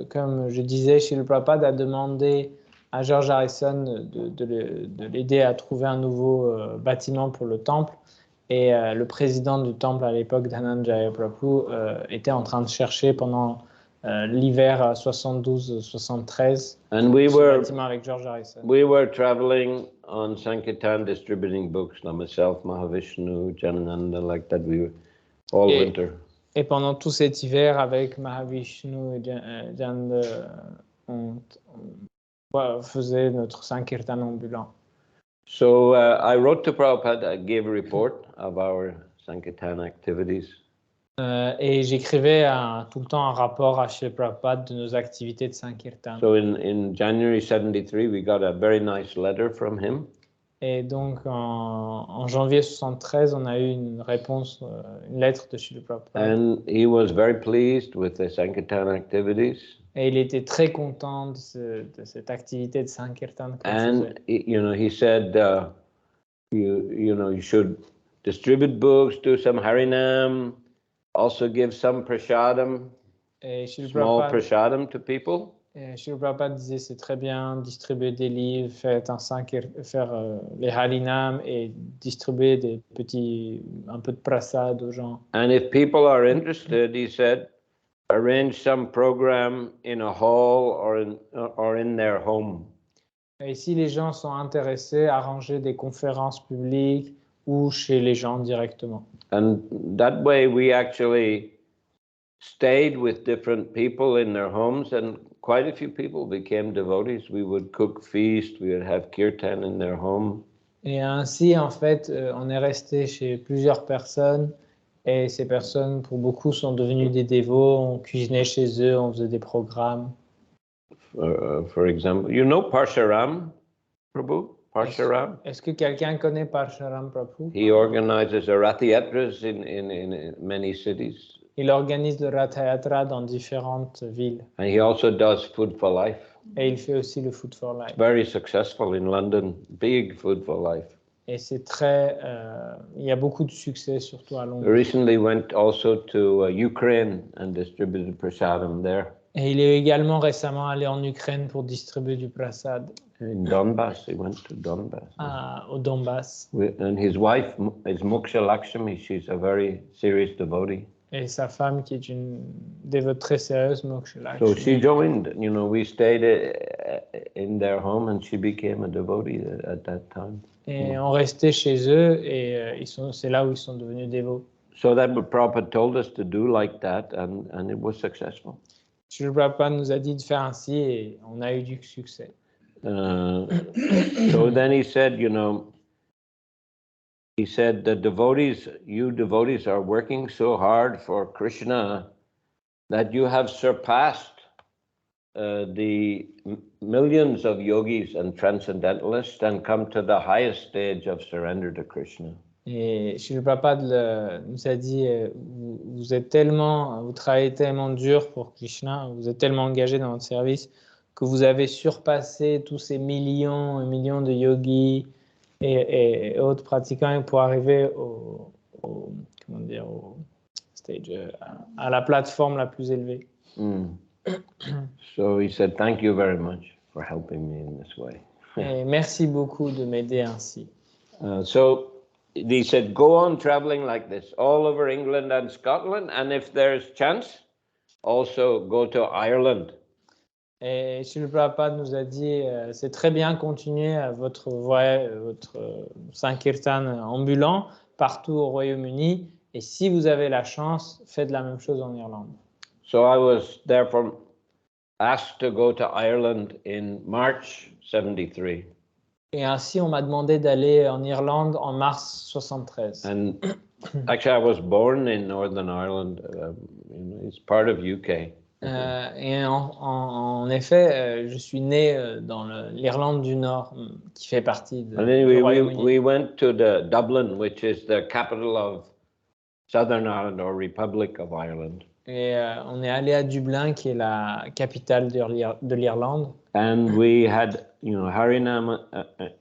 comme je disais, Srila Prabhupada a demandé à George Harrison de l'aider à trouver un nouveau bâtiment pour le temple. Et le président du temple à l'époque, Dhananjaya Prabhu, était en train de chercher pendant l'hiver 72-73 ce bâtiment avec George Harrison. We were traveling on Sankirtan distributing books, myself, Mahavishnu, Janananda, like that, we were all winter. Et pendant tout cet hiver, avec Mahavishnu et Janananda, on faisait notre Sankirtan ambulant. So I wrote to Prabhupada, I gave a report of our Sankirtan activities. Et j'écrivais tout le temps un rapport à Srila Prabhupada de nos activités de Sankirtan. So in January 73, we got a very nice letter from him. Et donc en janvier 73, on a eu une réponse, une lettre de Srila Prabhupada. And he was very pleased with the Sankirtan activities. Et il était très content de cette activité de Sankirtan qu'on faisait. And he said, you should distribute books, do some harinam, also give some prashadam, Et Srila small Prabhupada, prashadam to people. Srila Prabhupada disait c'est très bien distribuer des livres, faire les harinam et distribuer un peu de prasad aux gens. And if people are interested, he said, arrange some program in a hall or in their home. Et si les gens sont intéressés, arranger des conférences publiques ou chez les gens directement. And that way we actually stayed with different people in their homes, and quite a few people became devotees. We would cook feast, we would have kirtan in their home. Et ainsi, en fait, on est resté chez plusieurs personnes et ces personnes, pour beaucoup, sont devenues des dévots. On cuisinait chez eux, on faisait des programmes. For example, you know Parsharam, Prabhu? Parsharam? Est-ce que quelqu'un connaît Parsharam Prabhu? He organizes a Rath-yatras in many cities. Il organise le Rath Yatra dans différentes villes. And he also does Food for Life. Et il fait aussi le Food for Life. Very successful in London, big Food for Life. Et c'est il y a beaucoup de succès, surtout à Londres. Recently went also to Ukraine and distributed prasadam there. Et il est également récemment allé en Ukraine pour distribuer du prasad. In Donbass, he went to Donbass. Au Donbass. And his wife is Moksha Lakshmi. She's a very serious devotee. Et sa femme, qui est une dévote très sérieuse, Moksha Lakshmi. So she joined. We stayed in their home, and she became a devotee at that time. Et on restait chez eux, et c'est là où ils sont devenus dévots. So that Prabhupada told us to do like that, and it was successful. Srila Prabhupada nous a dit de faire ainsi, et on a eu du succès. So then he said, he said, you devotees are working so hard for Krishna that you have surpassed the millions of yogis and transcendentalists and come to the highest stage of surrender to Krishna. Et Srila Prabhupada nous a dit, vous travaillez tellement dur pour Krishna, vous êtes tellement engagé dans votre service que vous avez surpassé tous ces millions et millions de yogis et autres pratiquants pour arriver au stage, à la plateforme la plus élevée. So he said, thank you very much for helping me in this way. Et merci beaucoup de m'aider ainsi. So he said, go on traveling like this all over England and Scotland, and if there's chance, also go to Ireland. Et Srila Prabhupada nous a dit, c'est très bien, continuer votre Sankirtan ambulant partout au Royaume-Uni, et si vous avez la chance, faites la même chose en Irlande. So I was therefore asked to go to Ireland in March 73. Et ainsi, on m'a demandé d'aller en Irlande en mars 73. And actually, I was born in Northern Ireland. It's part of UK. Et en effet, je suis né dans l'Irlande du Nord, qui fait partie du Royaume-Uni. We went to Dublin, which is the capital of Southern Ireland or Republic of Ireland. Et on est allé à Dublin, qui est la capitale de l'Irlande. And we had, Harinam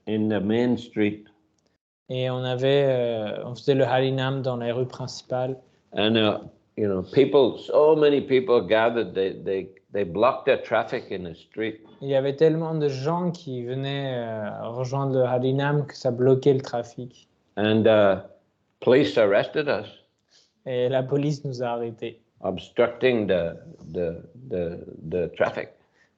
in the main street. Et on faisait le Harinam dans les rues principales. And so many people gathered. They blocked the traffic in the street. Il y avait tellement de gens qui venaient rejoindre le Harinam que ça bloquait le trafic. And police arrested us. Et la police nous a arrêtés. Obstructing the traffic.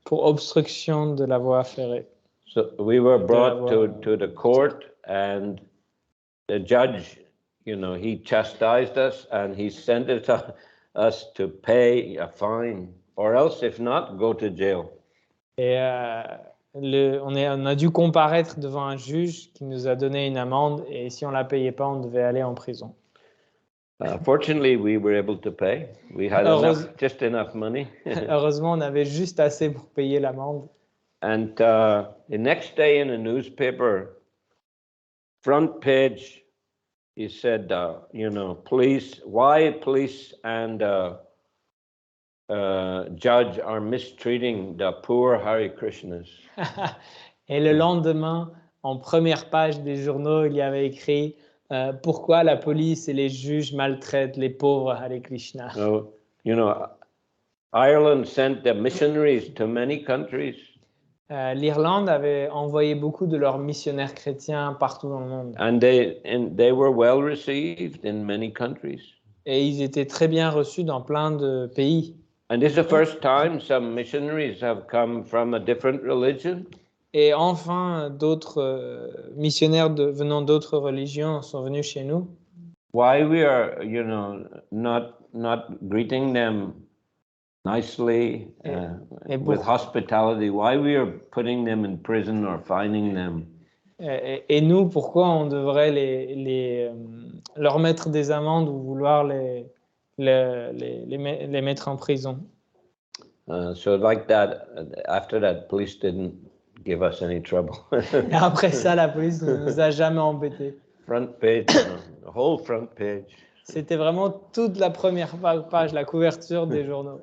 Pour obstruction de la voie ferrée. So we were brought to the court, and the judge, he chastised us and he sentenced us to pay a fine, or else, if not, go to jail. Et on a dû comparaître devant un juge qui nous a donné une amende, et si on la payait pas, on devait aller en prison. Fortunately, we were able to pay. We had just enough money. Heureusement, on avait juste assez pour payer l'amende. And the next day in the newspaper, front page, he said, police and judge are mistreating the poor Hare Krishnas. Et le lendemain, en première page des journaux, il y avait écrit pourquoi la police et les juges maltraitent les pauvres Hare Krishna. So, you know, Ireland sent the missionaries to many countries. L'Irlande avait envoyé beaucoup de leurs missionnaires chrétiens partout dans le monde. And they were well received in many countries. Et ils étaient très bien reçus dans plein de pays. And this is the first time some missionaries have come from a different religion. Et enfin, d'autres missionnaires venant d'autres religions sont venus chez nous. Why we are, you know, not greeting them nicely with hospitality? Why we are putting them in prison or fining them? Et nous, pourquoi on devrait leur mettre des amendes ou vouloir les mettre en prison? So like that, after that, police didn't give us any trouble. Et après ça, la police ne nous a jamais embêtés. Front page, the whole front page. C'était vraiment toute la première page, la couverture des journaux.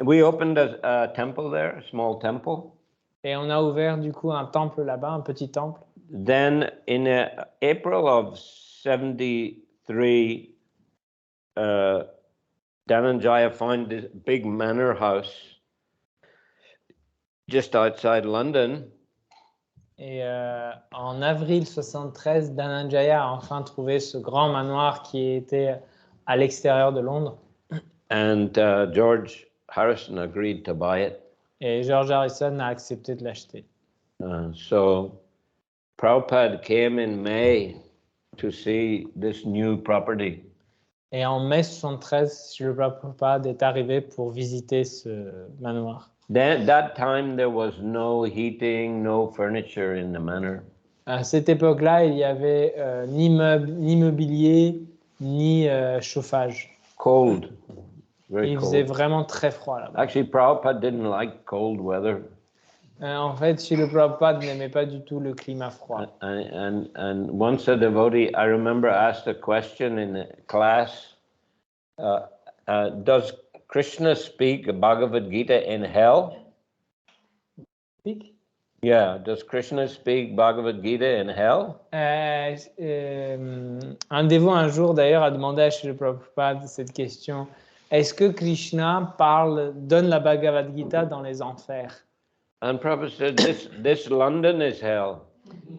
We opened a temple there, a small temple. Et on a ouvert du coup un temple là-bas, un petit temple. Then in April of 73, Dhananjaya found this big manor house just outside London. Et en avril 73, Dhananjaya a enfin trouvé ce grand manoir qui était à l'extérieur de Londres. And George Harrison agreed to buy it. Et George Harrison a accepté de l'acheter. So Prabhupada came in May to see this new property. Et en mai 73, Srila Prabhupada est arrivé pour visiter ce manoir. That time there was no heating, no furniture in the manor. À cette époque-là, il y avait ni mobilier, ni chauffage. Cold. Very Il cold. faisait vraiment très froid là-bas. Actually, Prabhupada didn't like cold weather. En fait, Srila Prabhupada n'aimait pas du tout le climat froid. And once a devotee, I remember, asked a question in class, does Krishna speak Bhagavad Gita in hell? Speak? Yeah, does Krishna speak Bhagavad Gita in hell? Un dévot un jour d'ailleurs a demandé à Srila Prabhupada cette question. Est-ce que Krishna donne la Bhagavad Gita dans les enfers? And Prabhupada said, this London is hell.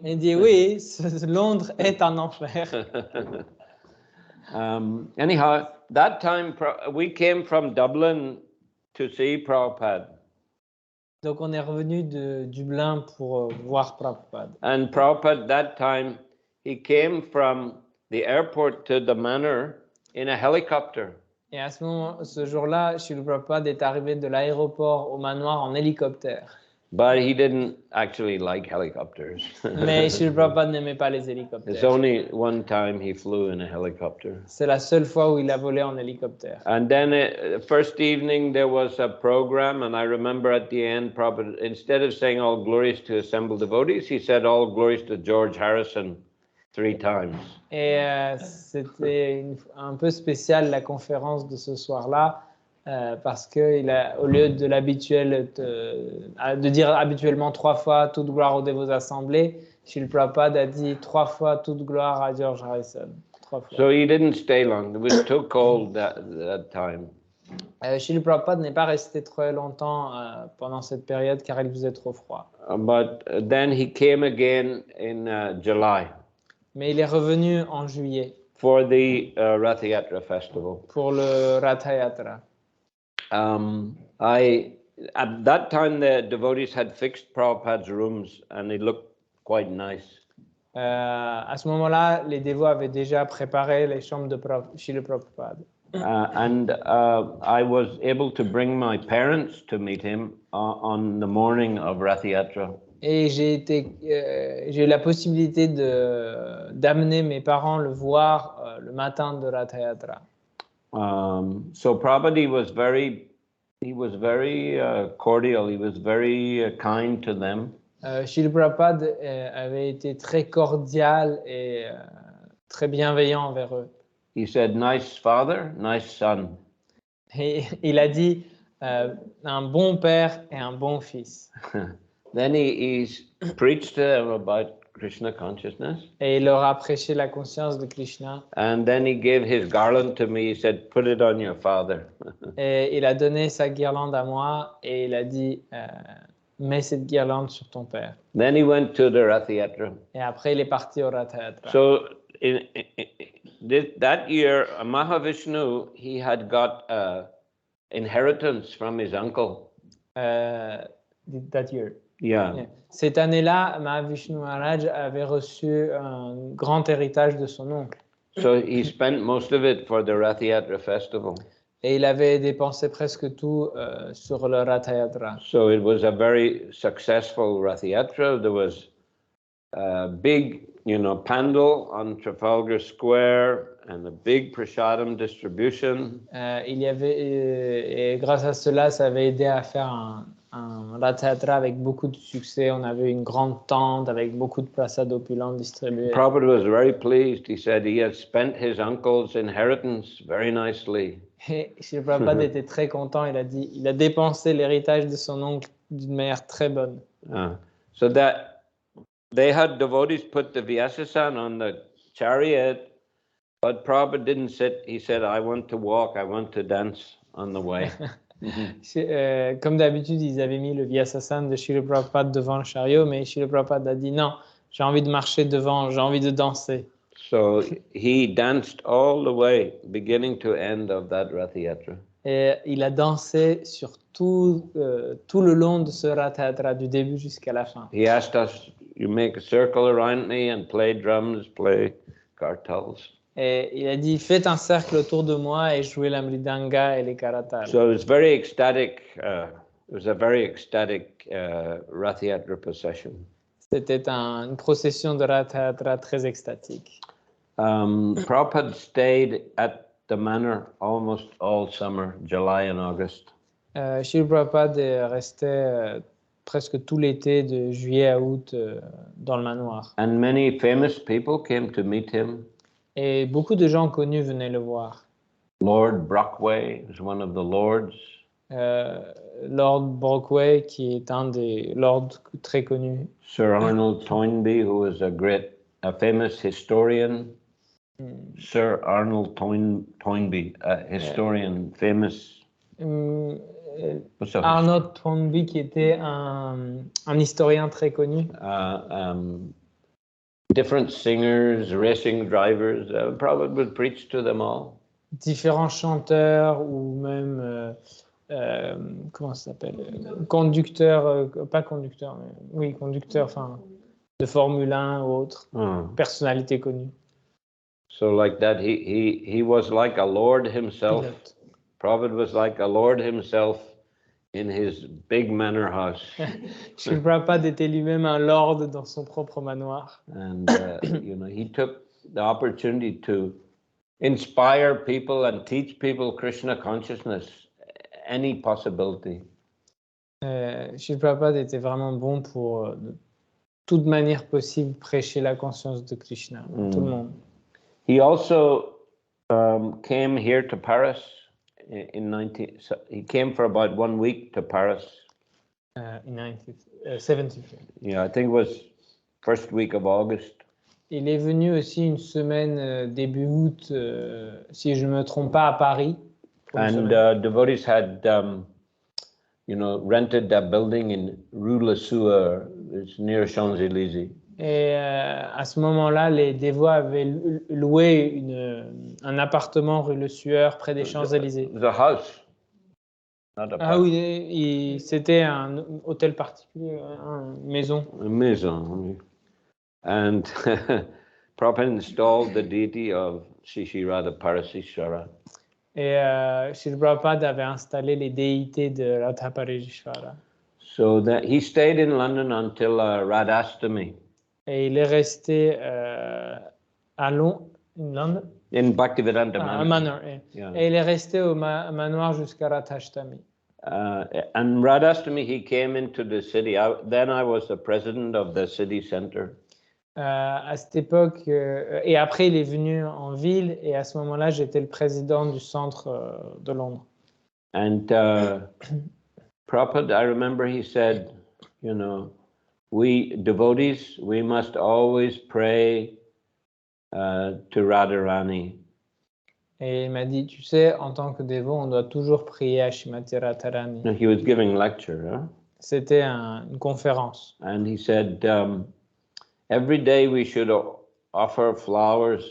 Il dit oui, Londres est un enfer. Anyhow, that time we came from Dublin to see Prabhupada. Donc on est revenu de Dublin pour voir Prabhupada. And Prabhupada that time, he came from the airport to the manor in a helicopter. Et à ce jour-là, Srila Prabhupada est arrivé de l'aéroport au manoir en hélicoptère. But he didn't actually like helicopters. Mais Srila Prabhupada n'aimait pas les hélicoptères. It's only one time he flew in a helicopter. C'est la seule fois où il a volé en hélicoptère. And then first evening there was a program, and I remember at the end, Prabhupada, instead of saying all glories to assembled devotees, he said all glories to George Harrison 3 times. Et c'était un peu spécial la conférence de ce soir-là. Parce que au lieu de l'habituel de dire habituellement 3 fois toute gloire aux dévots assemblés, Srila Prabhupada a dit 3 fois toute gloire à George Harrison. 3 fois. So he didn't stay long. It was too cold that time. Srila Prabhupada n'est pas resté très longtemps pendant cette période car il faisait trop froid. But then he came again in July. Mais il est revenu en juillet. For the Rath Yatra festival. Pour le Rath Yatra. At that time, the devotees had fixed Prabhupada's rooms, and they looked quite nice. À ce moment-là, les dévots avaient déjà préparé les chambres de Srila Prabhupada. And I was able to bring my parents to meet him on the morning of Rath Yatra. Et j'ai eu la possibilité d'amener mes parents le voir le matin de Rath Yatra. So Prabhupada was very cordial. He was very kind to them. Srila Prabhupada avait été très cordial et très bienveillant envers eux. He said, "Nice father, nice son." Et il a dit un bon père et un bon fils. Then he's preached to them about Krishna consciousness. Et il leur a prêché la conscience de Krishna. And then he gave his garland to me. He said, put it on your father. Et il a donné sa guirlande à moi et il a dit mets cette guirlande sur ton père. Then he went to the Rath Yatra. Et après il est parti au Rath Yatra. So that year, Mahavishnu, he had got inheritance from his uncle. That year. Yeah. Yeah. Cette année-là, Mahavishnu Maharaj avait reçu un grand héritage de son oncle. So he spent most of it for the Rath Yatra festival. Et il avait dépensé presque tout sur le Rath Yatra. So it was a very successful Rath Yatra. There was a big, pandal on Trafalgar Square and a big prasadam distribution. Il y avait, et grâce à cela, ça avait aidé à faire un Rath Yatra avec beaucoup de succès. On avait une grande tente avec beaucoup de prasad opulents distribués. Prabhupada was very pleased. He said he had spent his uncle's inheritance very nicely. Et Srila Prabhupada était très content. Il a dit, il a dépensé l'héritage de son oncle d'une manière très bonne. So that they had devotees put the Vyasasan on the chariot, but Prabhupada didn't sit. He said, I want to walk, I want to dance on the way. Comme d'habitude, ils avaient mis le Vyasasan de Srila Prabhupada devant le chariot, mais Srila Prabhupada a dit non, j'ai envie de marcher devant, j'ai envie de danser. So he danced all the way, beginning to end of that Rath Yatra. Et il a dansé sur tout le long de ce Rath Yatra, du début jusqu'à la fin. He asked us, you make a circle around me and play drums, play kartals. Et il a dit, faites un cercle autour de moi et jouez la mridanga et les karatals. So it was very ecstatic. It was a very ecstatic Rath Yatra procession. C'était une procession de Rath Yatra très extatique. Prabhupada stayed at the manor almost all summer, July and August. Srila Prabhupada est resté presque tout l'été, de juillet à août, dans le manoir. And many famous people came to meet him. Et beaucoup de gens connus venaient le voir. Lord Brockway is one of the lords. Lord Brockway, qui est un des lords très connus. Sir Arnold Toynbee, who was a famous historian. Sir Arnold Toynbee, a historian, famous. Arnold Toynbee, qui était un historien très connu. Different singers, racing drivers, Prabhupada would preach to them all. Différents chanteurs ou même, comment ça s'appelle, conducteurs, pas conducteurs, mais oui, conducteurs, enfin, de Formule 1 ou autres, personnalités connues. So like that, he was like a lord himself. Pilote. Prabhupada was like a lord himself in his big manor house. Srila Prabhupada était lui-même un lord dans son propre manoir. And, he took the opportunity to inspire people and teach people Krishna consciousness, any possibility. Srila Prabhupada était vraiment bon pour, de toute manière possible, prêcher la conscience de Krishna à tout le monde. He also came here to Paris. He came for about 1 week to Paris. In 1973. Yeah, I think it was first week of August. Il est venu aussi une semaine début août, si je ne me trompe pas, à Paris. And devotees had, rented that building in Rue Le Sueur. It's near Champs-Élysées. Et à ce moment-là, les dévots avaient loué un appartement rue Le Sueur, près des Champs-Élysées. The house. Not a Ah oui, c'était un hôtel particulier, une maison. Une maison. And Prabhupada installed the deity of Shri Radha Parasishvara. Et Srila Prabhupada avait installé les déités de Radha Parasishvara. So that he stayed in London until Radhastami. Et il est resté à Londres. In Bhaktivedanta Manor. Yeah. Et il est resté au manoir jusqu'à Radhastami. And Radhastami, he came into the city. Then I was the president of the city center. À cette époque, et après il est venu en ville, et à ce moment-là, j'étais le président du centre de Londres. And Prabhupada, I remember he said, you know, we devotees, we must always pray to Radharani. Et il m'a dit, tu sais, en tant que dévot, on doit toujours prier à Shrimati Radharani. He was giving lecture, huh? C'était une conférence. And he said, every day we should offer flowers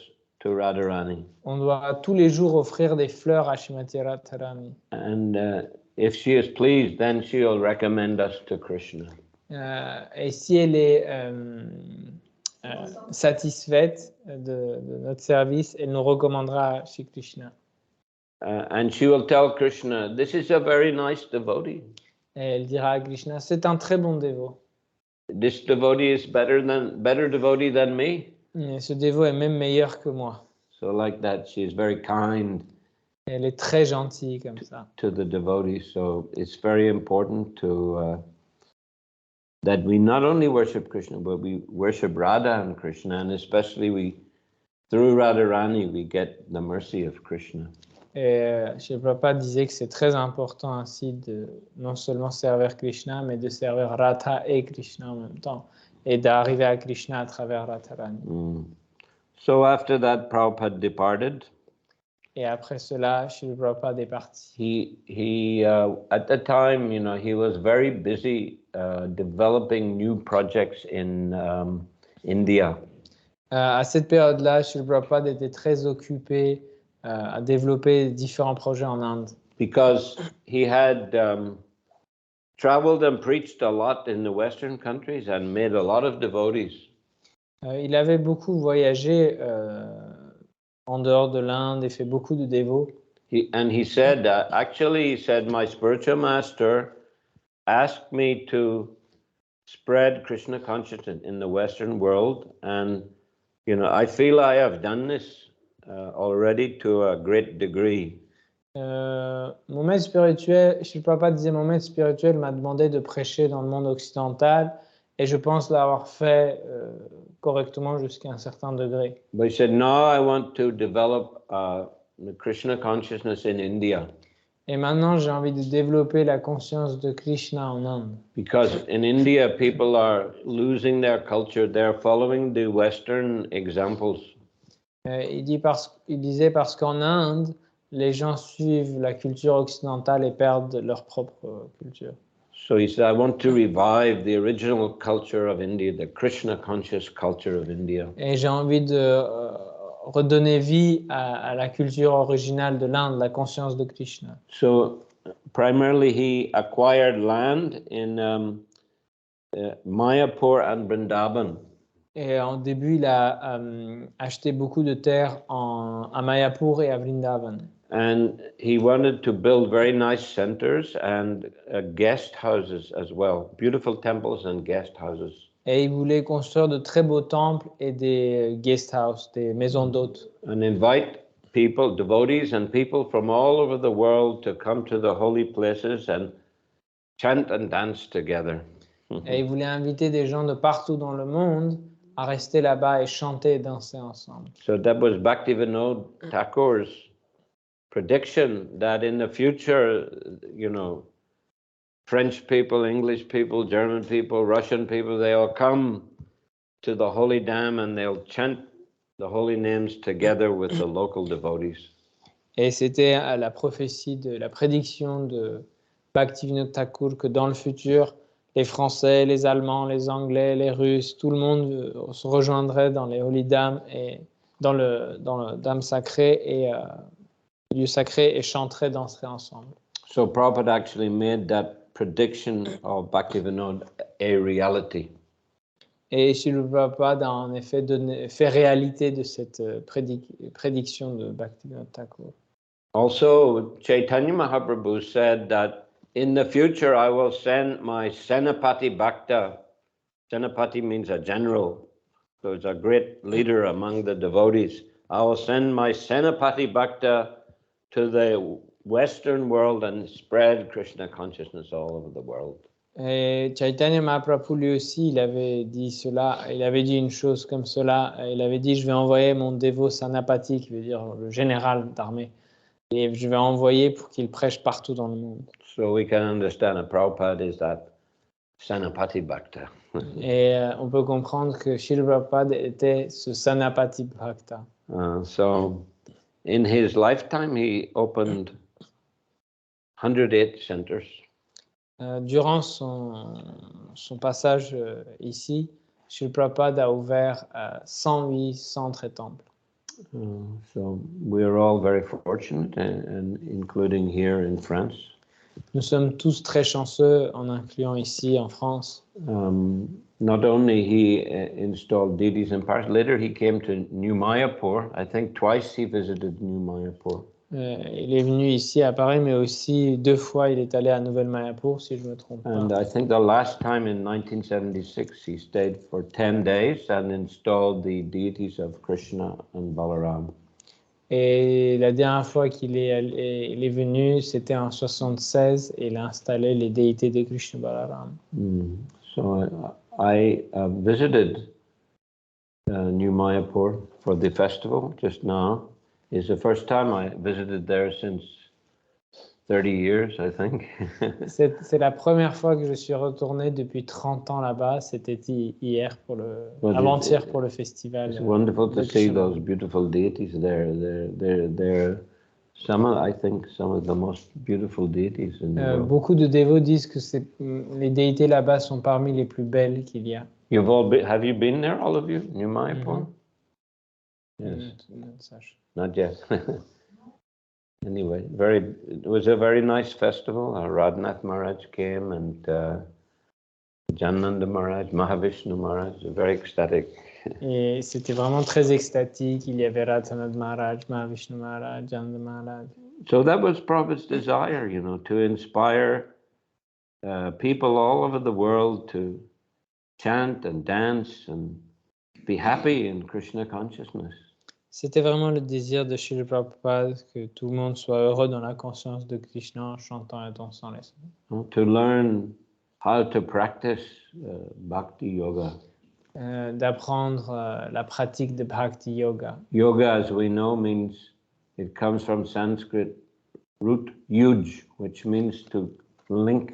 to Radharani. On doit tous les jours offrir des fleurs à Shrimati Radharani. And if she is pleased, then she will recommend us to Krishna. Et si elle est satisfaite de notre service, elle nous recommandera chez Krishna. And she will tell Krishna, this is a very nice devotee. Et elle dira à Krishna, c'est un très bon dévot. This devotee is better devotee than me. Et ce dévot est même meilleur que moi. So like that, she is very kind. Et elle est très gentille comme ça. To the devotees. So it's very important to that we not only worship Krishna, but we worship Radha and Krishna, and especially through Radharani, we get the mercy of Krishna. Et Srila Prabhupada disait que c'est très important ainsi de non seulement servir Krishna, mais de servir Radha et Krishna en même temps, et d'arriver à Krishna à travers Radharani. So after that, Prabhupada departed. Et après cela, Srila Prabhupada est parti. He at the time, you know, he was very busy developing new projects in India. À cette période-là, Srila Prabhupada était très occupé à développer différents projets en Inde. Because he had traveled and preached a lot in the Western countries and made a lot of devotees. Il avait beaucoup voyagé en dehors de l'Inde et fait beaucoup de dévots. He said, actually, he said, my spiritual master asked me to spread Krishna consciousness in the Western world, and you know, I feel I have done this already to a great degree. Mon maître spirituel, Srila Prabhupada disait, mon maître spirituel m'a demandé de prêcher dans le monde occidental, et je pense l'avoir fait correctement jusqu'à un certain degré. But he said, no, I want to develop the Krishna consciousness in India. Et maintenant, j'ai envie de développer la conscience de Krishna en Inde. Because in India, people are losing their culture. They're following the Western examples. Il disait parce qu'en Inde, les gens suivent la culture occidentale et perdent leur propre culture. So he said, I want to revive the original culture of India, the Krishna conscious culture of India. Et j'ai envie de redonner vie à la culture originale de l'Inde, la conscience de Krishna. So primarily he acquired land in Mayapur and Vrindavan. Et en début, il a acheté beaucoup de terres à Mayapur et à Vrindavan. And he wanted to build very nice centers and guest houses as well, beautiful temples and guest houses. Et il voulait construire de très beaux temples et des guest houses, des maisons d'hôtes. And invite people, devotees and people from all over the world to come to the holy places and chant and dance together. Et il voulait inviter des gens de partout dans le monde à rester là-bas et chanter et danser ensemble. So that was Bhaktivinoda Thakur's prediction that in the future, you know, French people, English people, German people, Russian people, they all come to the holy dam and they'll chant the holy names together with the local devotees. Et c'était la prophétie la prédiction de Bhaktivinoda Thakur que dans le futur, les Français, les Allemands, les Anglais, les Russes, tout le monde se rejoindrait dans les holy dams et dans le dam sacré et lieu sacré et chanterait, danserait ensemble. So Prabhupada actually made that prediction of Bhaktivinoda a reality. Et Srila Prabhupada a en effet fait réalité de cette prédiction de Bhaktivinoda Thakur. Also, Chaitanya Mahaprabhu said that in the future I will send my Senapati Bhakta. Senapati means a general, so it's a great leader among the devotees. I will send my Senapati Bhakta to the Western world and spread Krishna consciousness all over the world. Et Chaitanya Mahaprabhu lui aussi, il avait dit cela, il avait dit une chose comme cela, il avait dit je vais envoyer mon dévot Sanapati, qui veut dire le général d'armée, et je vais envoyer pour qu'il prêche partout dans le monde. So we can understand that Prabhupada is that Sanapati Bhakta. Et on peut comprendre que Srila Prabhupada était ce Sanapati Bhakta. So in his lifetime, he opened 108 centers. Durant son passage ici, Srila Prabhupada a ouvert 108 centres et temples. So we are all very fortunate, and including here in France. Nous sommes tous très chanceux, en incluant ici en France. Not only he installed deities in Paris, later he came to New Mayapur. I think twice he visited New Mayapur. Il est venu ici à Paris, mais aussi 2 fois il est allé à Nouvelle-Mayapur, si je ne me trompe pas. And I think the last time in 1976 he stayed for 10 days and installed the deities of Krishna and Balaram. Et la dernière fois qu'il est venu, c'était en 76, et il a installé les déités de Krishna Balaram. So I visited New Mayapur for the festival just now. It's the first time I visited there since 30 years, I think. C'est la première fois que je suis retourné depuis 30 ans là-bas. C'était hier avant-hier pour le festival. It's wonderful to see those beautiful deities there. They're I think some of the most beautiful deities in the world. Beaucoup de dévots disent que les déités là-bas sont parmi les plus belles qu'il y a. Have you been there, all of you, New Mayapur? Yes. Not yet. Anyway, it was a very nice festival. Radhanath Maharaj came, and Jananda Maharaj, Mahavishnu Maharaj, very ecstatic. Et c'était vraiment très extatique. Il y avait Radhanath Maharaj, Mahavishnu Maharaj, Jananda Maharaj. So that was Prabhupada's desire, to inspire people all over the world to chant and dance and be happy in Krishna consciousness. C'était vraiment le désir de Srila Prabhupada que tout le monde soit heureux dans la conscience de Krishna en chantant et dansant les sons. To learn how to practice bhakti yoga. D'apprendre la pratique de bhakti yoga. Yoga, as we know, it comes from Sanskrit root yuj, which means to link.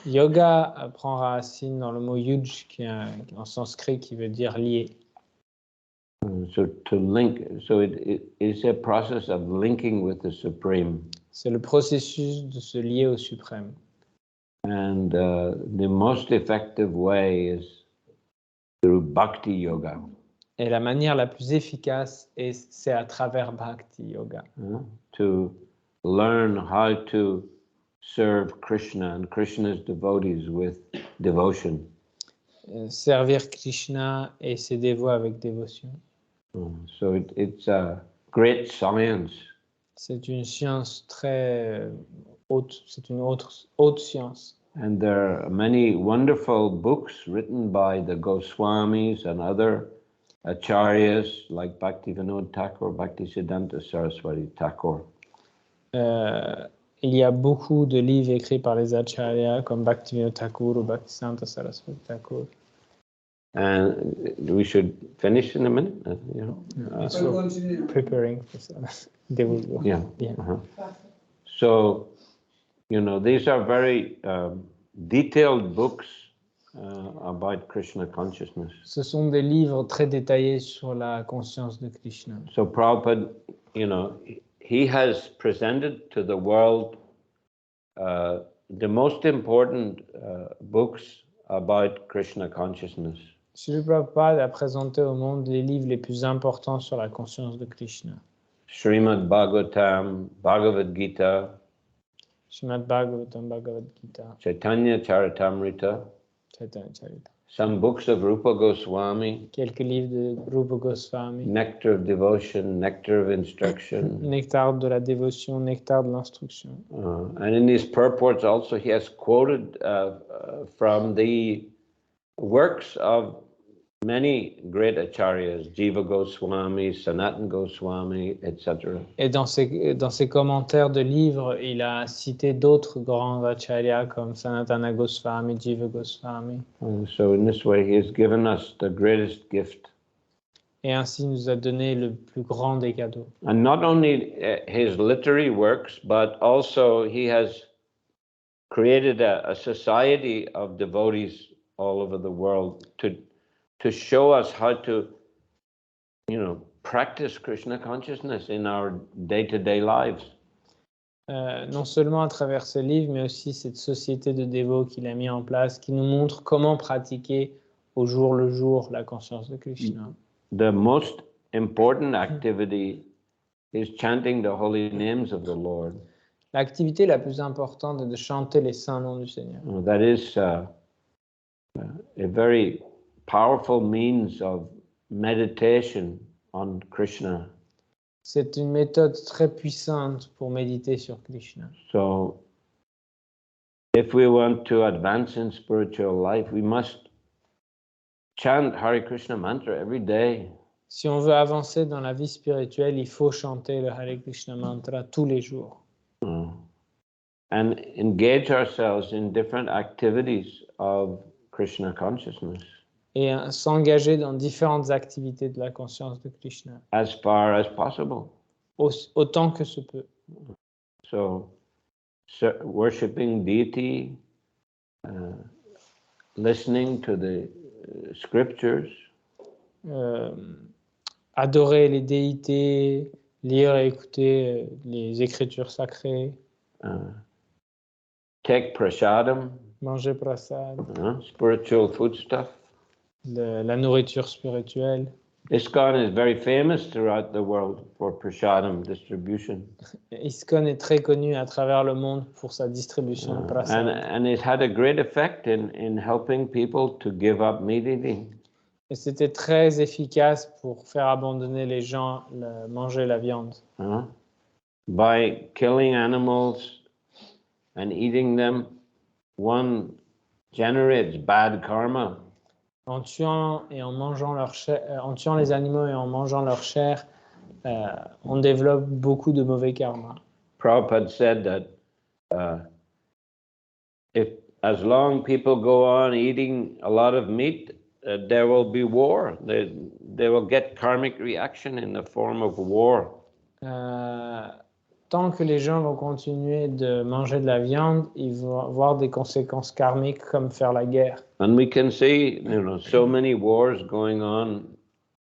Yoga prend racine dans le mot yuj, qui est en sanskrit, qui veut dire lier. So to link, so it is a process of linking with the Supreme. C'est le processus de se lier au suprême. And the most effective way is through bhakti yoga. Et la manière la plus efficace, c'est à travers bhakti yoga. To learn how to serve Krishna and Krishna's devotees with devotion. Servir Krishna et ses dévots avec dévotion. So it's a great science. C'est une science très haute. C'est une haute science. And there are many wonderful books written by the Goswamis and other acharyas like Bhaktivinoda Thakur, Bhaktisiddhanta Saraswati Thakur. Il y a beaucoup de livres écrits par les acharyas comme Bhaktivinoda Thakur ou Bhaktisiddhanta Saraswati Thakur. And we should finish in a minute. Preparing for that. They will go. Yeah. So, these are very detailed books about Krishna consciousness. Ce sont des livres très détaillés sur la conscience de Krishna. So Prabhupada, he has presented to the world the most important books about Krishna consciousness. Srila Prabhupada a présenté au monde les livres les plus importants sur la conscience de Krishna. Srimad Bhagavatam, Bhagavad Gita, Srimad Bhagavatam, Bhagavad Gita, Chaitanya Charitamrita, some books of Rupa Goswami, quelques livres de Rupa Goswami, Nectar of Devotion, Nectar of Instruction, Nectar de la dévotion, Nectar de l'instruction. And in his purports also he has quoted from the works of many great acharyas, Jiva Goswami, Sanatana Goswami, etc. Et dans ses commentaires de livres, il a cité d'autres grands acharyas comme Sanatana Goswami, Jiva Goswami. So in this way he has given us the greatest gift. Et ainsi nous a donné le plus grand des cadeaux. And not only his literary works, but also he has created a society of devotees all over the world to show us how to, practice Krishna consciousness in our day-to-day lives. Non seulement à travers ce livre, mais aussi cette société de dévots qu'il a mis en place, qui nous montre comment pratiquer au jour le jour la conscience de Krishna. The most important activity is chanting the holy names of the Lord. L'activité la plus importante est de chanter les saints noms du Seigneur. That is a very powerful means of meditation on Krishna. C'est une méthode très puissante pour méditer sur Krishna. So, if we want to advance in spiritual life, we must chant Hare Krishna mantra every day. Si on veut avancer dans la vie spirituelle, il faut chanter le Hare Krishna mantra tous les jours. And engage ourselves in different activities of Krishna consciousness. Et s'engager dans différentes activités de la conscience de Krishna. As far as possible. Autant que se peut. So, worshiping deity, listening to the scriptures. Adorer les déités, lire et écouter les écritures sacrées. Take prasadam. Manger prasad. Spiritual foodstuff. La nourriture spirituelle. ISKCON is very famous throughout the world for prasadam distribution. ISKCON est très connu à travers le monde pour sa distribution de prasad. And it had a great effect in helping people to give up meat eating. Et c'était très efficace pour faire abandonner les gens manger la viande. By killing animals and eating them, one generates bad karma. En tuant et en mangeant leur chair, en tuant les animaux et en mangeant leur chair, on développe beaucoup de mauvais karma. Prabhupada said that if as long people go on eating a lot of meat, there will be war. They will get karmic reaction in the form of war. Tant que les gens vont continuer de manger de la viande, ils vont avoir des conséquences karmiques comme faire la guerre. And we can see, so many wars going on.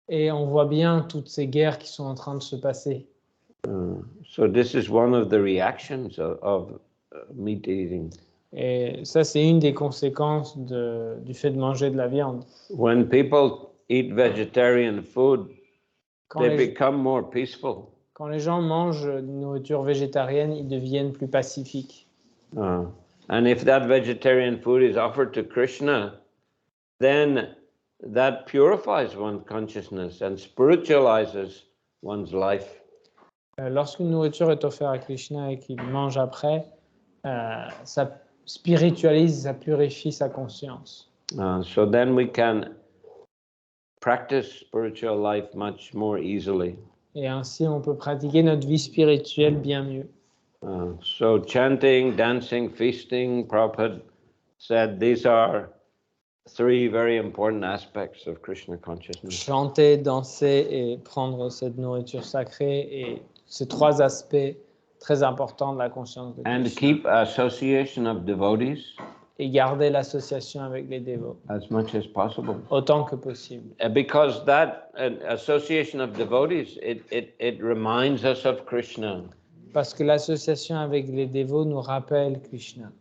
Et on voit bien toutes ces guerres qui sont en train de se passer. So this is one of the reactions of meat eating. Et ça, c'est une des conséquences du fait de manger de la viande. When people eat vegetarian food, they become more peaceful. Quand les gens mangent une nourriture végétarienne, ils deviennent plus pacifiques. And if that vegetarian food is offered to Krishna, then that purifies one's consciousness and spiritualizes one's life. Lorsqu'une nourriture est offerte à Krishna et qu'il mange après, ça spiritualise, ça purifie sa conscience. So then we can practice spiritual life much more easily. Et ainsi, on peut pratiquer notre vie spirituelle bien mieux. So chanting, dancing, feasting, Prabhupada said these are three very important aspects of Krishna consciousness. Chanter, danser et prendre cette nourriture sacrée, et ces trois aspects très importants de la conscience de Krishna. And keep association of devotees. Et garder l'association avec les dévots. As much as possible. Autant que possible. Because that association of devotees, it reminds us of Krishna. Parce que l'association avec les dévots nous rappelle Krishna.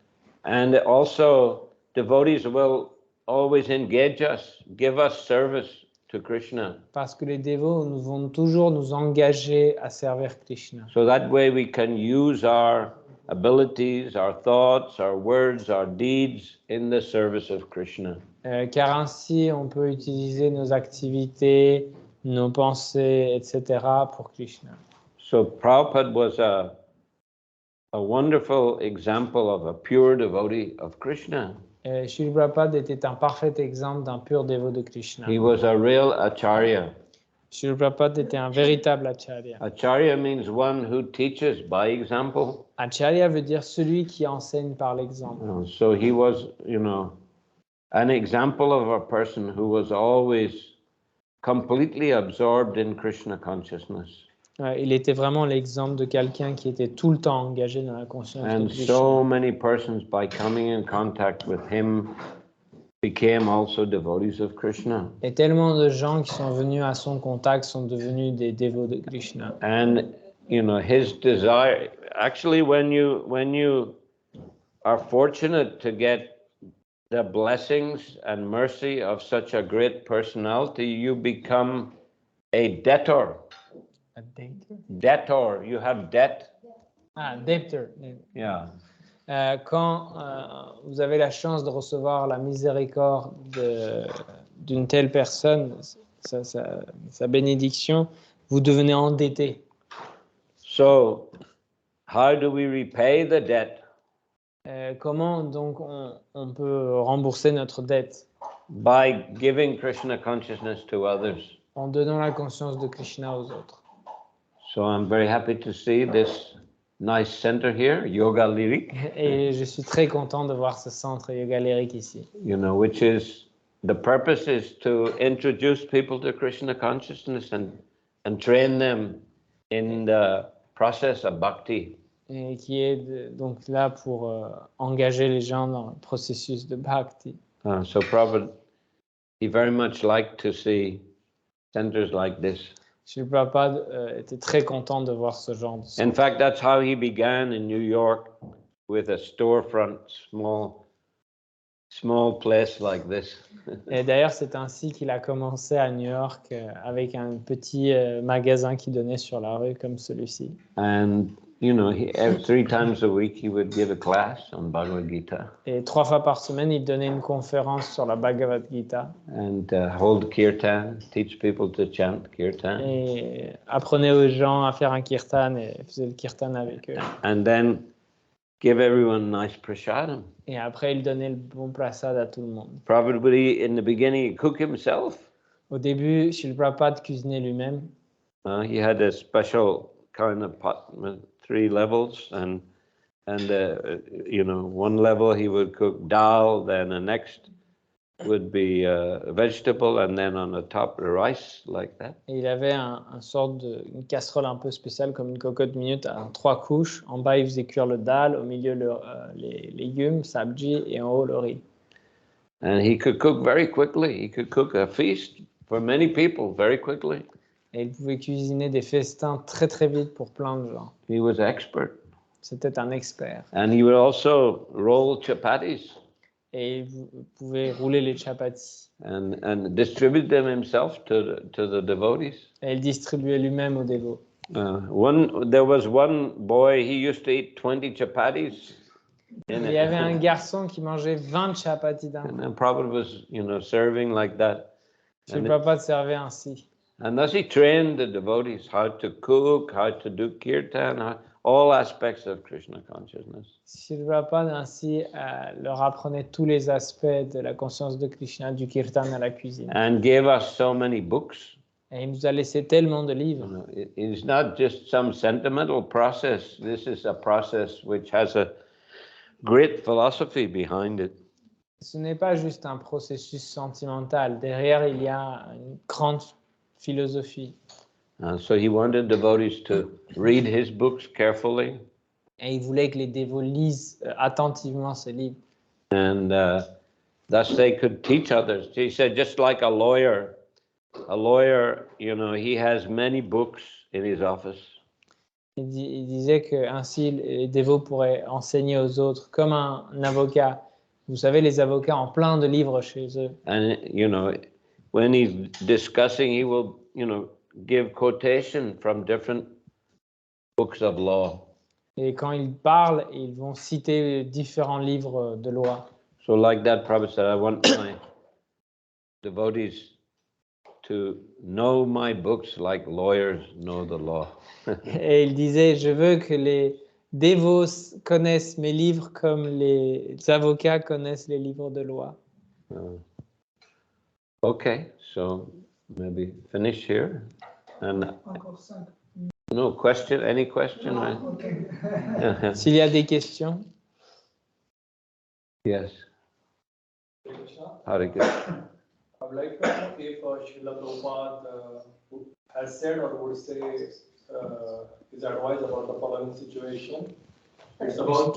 And also, devotees will always engage us, give us service to Krishna. Parce que les dévots vont toujours nous engager à servir Krishna. So that way we can use our abilities, our thoughts, our words, our deeds in the service of Krishna. Car ainsi, on peut utiliser nos activités, nos pensées, etc. pour Krishna. So Prabhupada was a wonderful example of a pure devotee of Krishna. Srila Prabhupada était un parfait exemple d'un pur dévot de Krishna. He was a real acharya. Srila Prabhupada était un véritable acharya. Acharya means one who teaches by example. Acharya veut dire celui qui enseigne par l'exemple. So he was, an example of a person who was always completely absorbed in Krishna consciousness. Il était vraiment l'exemple de quelqu'un qui était tout le temps engagé dans la conscience de And Krishna. so many persons, by coming in contact with him, became also devotees of Krishna. Et tellement de gens qui sont venus à son contact sont devenus des dévots de Krishna. And his desire, actually, when you are fortunate to get the blessings and mercy of such a great personality, you become a debtor. A debtor? Debtor, you have debt. Ah, debtor. Yeah. Quand vous avez la chance de recevoir la miséricorde d'une telle personne, sa bénédiction, vous devenez endetté. So, how do we repay the debt? Comment donc on peut rembourser notre dette? By giving Krishna consciousness to others. En donnant la conscience de Krishna aux autres. So I'm very happy to see this nice center here, Yoga Lyrique. Et je suis très content de voir ce centre Yoga Lyrique ici. Which is, the purpose is to introduce people to Krishna consciousness and train them in the process of bhakti. Et qui est donc là pour engager les gens dans le processus de bhakti. So Prabhupada, he very much liked to see centers like this. Srila Prabhupada était très content de voir ce genre de centre. In fact, that's how he began in New York, with a storefront, small place like this. Et d'ailleurs, c'est ainsi qu'il a commencé à New York avec un petit magasin qui donnait sur la rue comme celui-ci. And 3 times a week he would give a class on Bhagavad Gita. Et 3 fois par semaine, il donnait une conférence sur la Bhagavad Gita. And hold kirtan, teach people to chant kirtan. Et apprenait aux gens à faire un kirtan et faisait le kirtan avec eux. And then give everyone nice prasadam. Et après, il donnait le bon prasad à tout le monde. Prabhupada, in the beginning, he cooked himself. Au début, Srila Prabhupada cuisinait lui-même. He had a special kind of pot with 3 levels, and one level he would cook dal, then the next would be vegetable, and then on the top the rice, like that. Et il avait une casserole un peu spéciale comme une cocotte minute à 3 couches. En bas, il faisait cuire le dal, au milieu les légumes, sabji, et en haut le riz. And he could cook very quickly. He could cook a feast for many people very quickly. Et il pouvait cuisiner des festins très très vite pour plein de gens. He was expert. C'était un expert. And he would also roll chapatis. Et il pouvait rouler les chapatis. And distribute them himself to the devotees. Et il distribuait lui-même aux dévots. There was one boy, he used to eat 20 chapatis. Il y avait un garçon qui mangeait 20 chapatis d'un coup. And Prabhupada was, serving like that. Srila Prabhupada servait ainsi. And thus he trained the devotees how to cook, how to do kirtan, all aspects of Krishna consciousness. Srila Prabhupada ainsi leur apprenait tous les aspects de la conscience de Krishna, du kirtan à la cuisine. And gave us so many books. Et il nous a laissé tellement de livres. It is not just some sentimental process. This is a process which has a great philosophy behind it. Ce n'est pas juste un processus sentimental. Derrière, il y a une grande philosophie. So he wanted devotees to read his books carefully. Et il voulait que les dévots lisent attentivement ces livres. And thus they could teach others. He said, just like a lawyer, he has many books in his office. Il disait que ainsi les dévots pourraient enseigner aux autres, comme un avocat. Vous savez, les avocats ont plein de livres chez eux. And when he's discussing, he will, give quotation from different books of law. Et quand ils parlent, ils vont citer différents livres de loi. So like that, Prabhupada said, I want my devotees to know my books like lawyers know the law. Et il disait, je veux que les dévots connaissent mes livres comme les avocats connaissent les livres de loi. Okay, so maybe finish here. And Encore 5. no question, any question? Okay. S'il y a des questions. Yes. Hare Krishna. would like to know if Srila Prabhupada has said or would say his advice about the following situation. It's about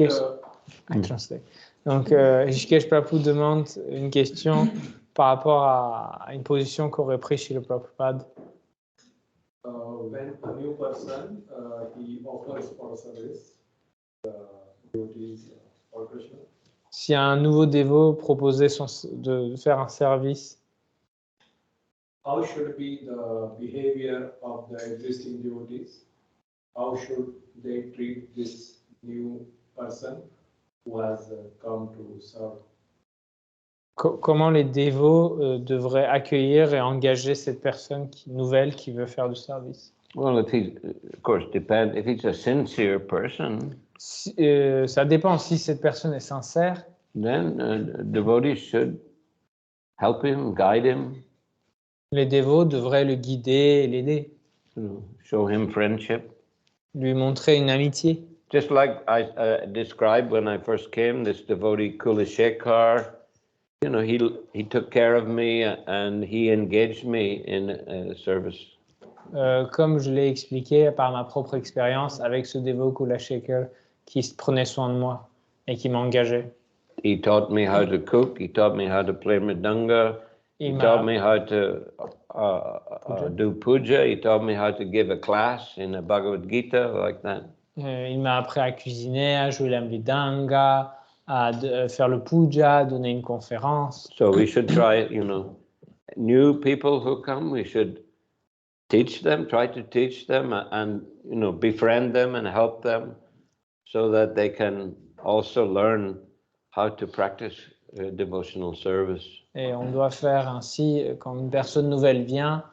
I translate. Donc, Rishikesh Prabhu demande une question par rapport à une position qu'aurait pris chez le Prabhupada. When a new person he offers for service devotees for Krishna. Si un nouveau dévot proposait de faire un service, How should be the behavior of the existing devotees? How should they treat this new person who has come to serve? Comment les dévots devraient accueillir et engager cette personne nouvelle qui veut faire du service? Well, of course, depends. If he's a sincere person, ça dépend. Si cette personne est sincère, then devotees should help him, guide him. Les dévots devraient le guider et l'aider. Show him friendship. Lui montrer une amitié. Just like I described when I first came, this devotee Kulashekar, you know, he took care of me and he engaged me in service. Comme je l'ai expliqué par ma propre expérience avec ce dévot Kulashekar qui prenait soin de moi et qui m'engageait. He taught me how to cook. He taught me how to play mridanga. He taught me how to do puja. He taught me how to give a class in the Bhagavad Gita, like that. Il m'a appris à cuisiner, à jouer la mridanga, à faire le puja, à donner une conférence. So we should try, you know, new people who come, we should teach them, try to teach them and, you know, befriend them and help them so that they can also learn how to practice devotional service. Et on doit faire ainsi, quand une personne nouvelle vient,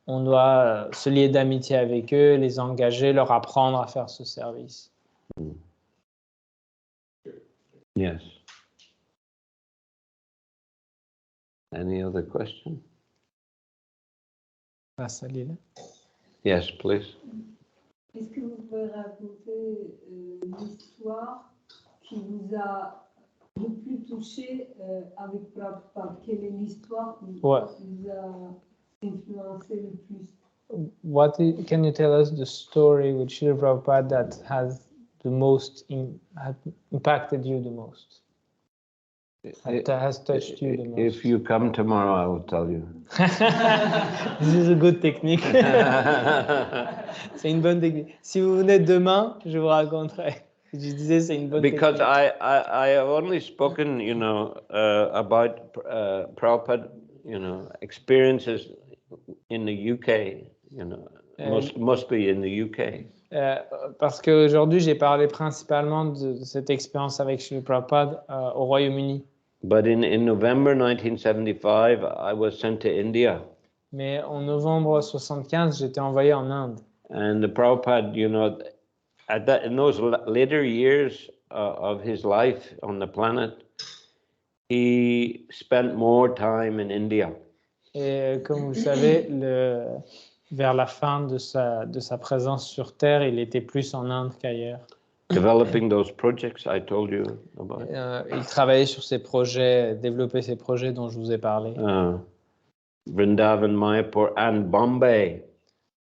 on doit se lier d'amitié avec eux, les engager, leur apprendre à faire ce service. Yes. Any other question? Yes, please. Est-ce que vous pouvez raconter l'histoire qui vous a le plus touché avec Prabhupada? Quelle est l'histoire qui vous a influencé le plus? Can you tell us the story with Srila Prabhupada that has the most impacted you the most? That has touched you the most. If you come tomorrow, I will tell you. This is a good technique. C'est une bonne technique. Si vous venez demain, je vous raconterai. Je disais, c'est une bonne Because technique. I have only spoken, you know, about Prabhupada, you know, experiences in the UK, you know, mostly in the UK. Parce qu'aujourd'hui, j'ai parlé principalement de cette expérience avec Srila Prabhupada au Royaume-Uni. But in November 1975, I was sent to India. Mais en novembre 75, j'étais envoyé en Inde. And the Prabhupada, you know, in those later years of his life on the planet, he spent more time in India. Et comme vous le savez, vers la fin de sa présence sur Terre, il était plus en Inde qu'ailleurs. Developing those projects I told you about. Il travaillait sur ses projets, développait ces projets dont je vous ai parlé. Vrindavan, Mayapur, and Bombay.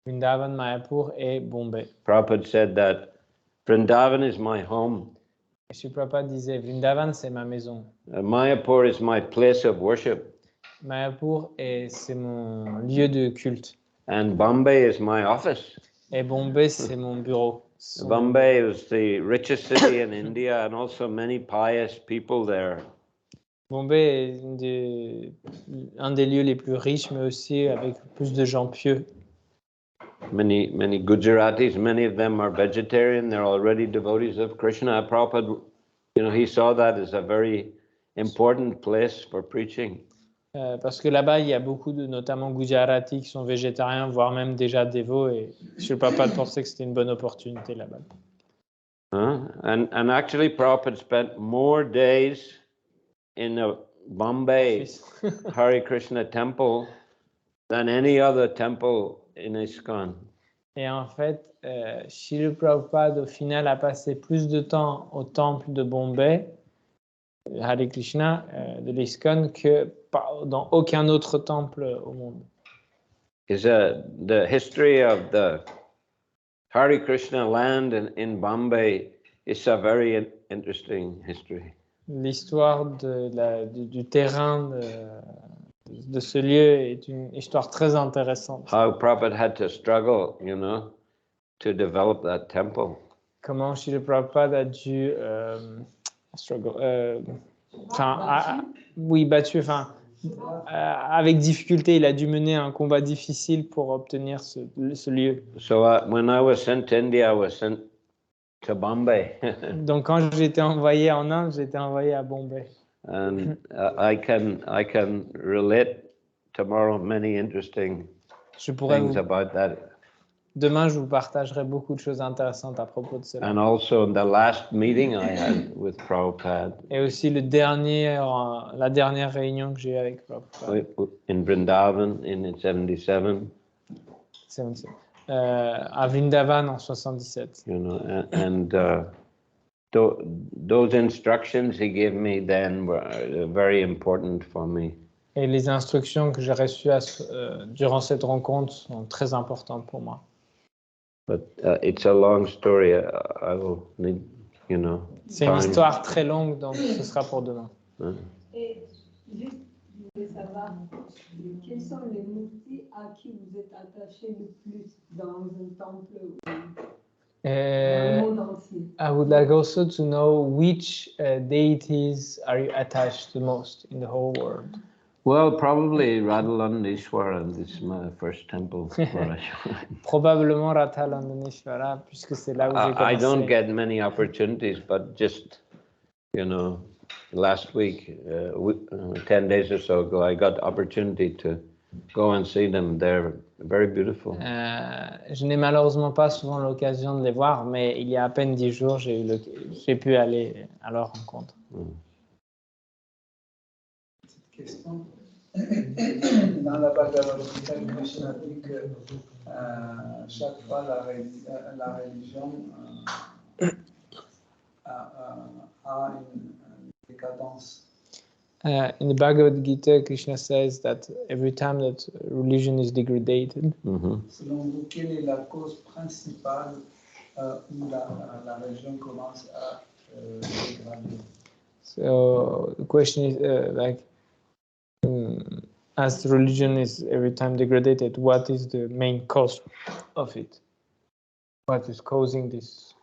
Vrindavan, Mayapur et Bombay. Prabhupada said that Vrindavan is my home. Srila Prabhupada disait, Vrindavan, c'est ma maison. Mayapur is my place of worship. Mayapur, c'est mon lieu de culte. And Bombay is my office. Et Bombay, c'est mon bureau. Bombay is the richest city in India and also many pious people there. Bombay est un des lieux les plus riches, mais aussi avec plus de gens pieux. Many Gujaratis, many of them are vegetarian. They're already devotees of Krishna. Prabhupada, you know, he saw that as a very important place for preaching. Parce que là-bas, il y a beaucoup notamment Gujaratis qui sont végétariens, voire même déjà dévots. Et Srila Prabhupada pensait que c'était une bonne opportunité là-bas. And actually, Prabhupada spent more days in a Bombay Hare Krishna temple than any other temple in ISKCON. Et en fait, Srila Prabhupada, au final, a passé plus de temps au temple de Bombay Hare Krishna de l'ISKCON que dans aucun autre temple au monde. Is the history of the Hare Krishna land in Bombay is a very interesting history. L'histoire du terrain de ce lieu est une histoire très intéressante. How Prabhupada had to struggle, to develop that temple. Comment Srila Prabhupada a dû avec difficulté, il a dû mener un combat difficile pour obtenir ce lieu. So when I was sent to India, I was sent to Bombay. Donc quand j'ai été envoyé en Inde, j'ai été envoyé à Bombay. And I can relate tomorrow many interesting things about that. Demain, je vous partagerai beaucoup de choses intéressantes à propos de cela. And also the last meeting I had with Prabhupada. Et aussi la dernière réunion que j'ai eue avec Prabhupada. In Vrindavan in 77. À Vrindavan en 77. Those instructions he gave me then were very important for me. Et les instructions que j'ai reçues durant cette rencontre sont très importantes pour moi. But it's a long story. I will need, C'est une histoire très longue, donc ce sera pour demain. Et juste, je voulais savoir, quels sont les murtis à qui vous êtes attaché le plus dans un temple ou dans le monde entier? I would like also to know which deities are you attached the most in the whole world? Well, probably Radhalandeshwara, and this is my first temple where I joined. Probablement Radhalandeshwara, puisque c'est là où j'ai commencé. I don't get many opportunities, but just, last week, 10 days or so ago, I got the opportunity to go and see them. They're very beautiful. Je n'ai malheureusement pas souvent l'occasion de les voir, mais il y a à peine 10 jours, j'ai pu aller à leur rencontre. Question. Dans la Bhagavad Gita, Krishna dit que chaque fois la religion a une décadence. In the Bhagavad Gita, Krishna says that every time that religion is degraded, selon vous, quelle est la cause principale où la religion commence à dégrader? So the question is as religion is every time degraded, what is the main cause of it? What is causing this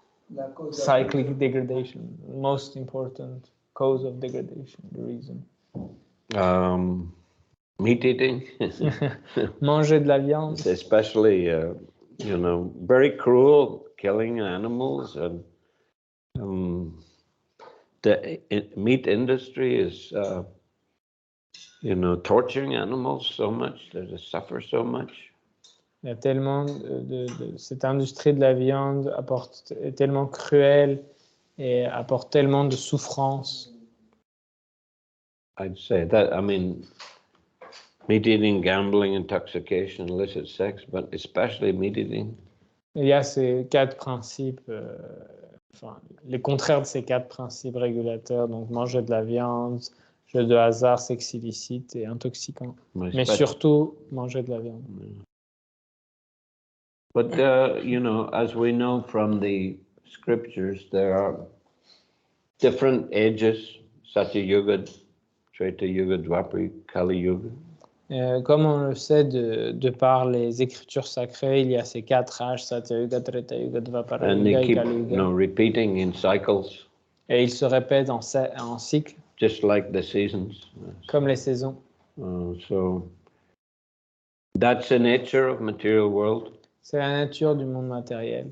cyclic degradation? Most important cause of degradation, the reason. Meat eating. Manger de la viande. Especially, very cruel, killing animals, and the meat industry is, torturing animals so much that they suffer so much. Il y a tellement cette industrie de la viande est tellement cruelle et apporte tellement de souffrance. I'd say that, meat eating, gambling, intoxication, illicit sex, but especially meat eating. Il y a ces 4 principes, les contraires de ces 4 principes régulateurs, donc manger de la viande, jeu de hasard, sexe illicite et intoxicant. Mais surtout, manger de la viande. But, as we know from the scriptures, there are different ages, Satya Yuga, Treta Yuga, Dwapara, Kali Yuga. Comme on le sait de par les écritures sacrées, il y a ces 4 âges, Satya Yuga, Treta Yuga, Dwapara Yuga et Kali Yuga. Repeating in cycles. Et ils se répètent en cycles. Just like the seasons. Comme les saisons. So that's the nature of material world. C'est la nature du monde matériel.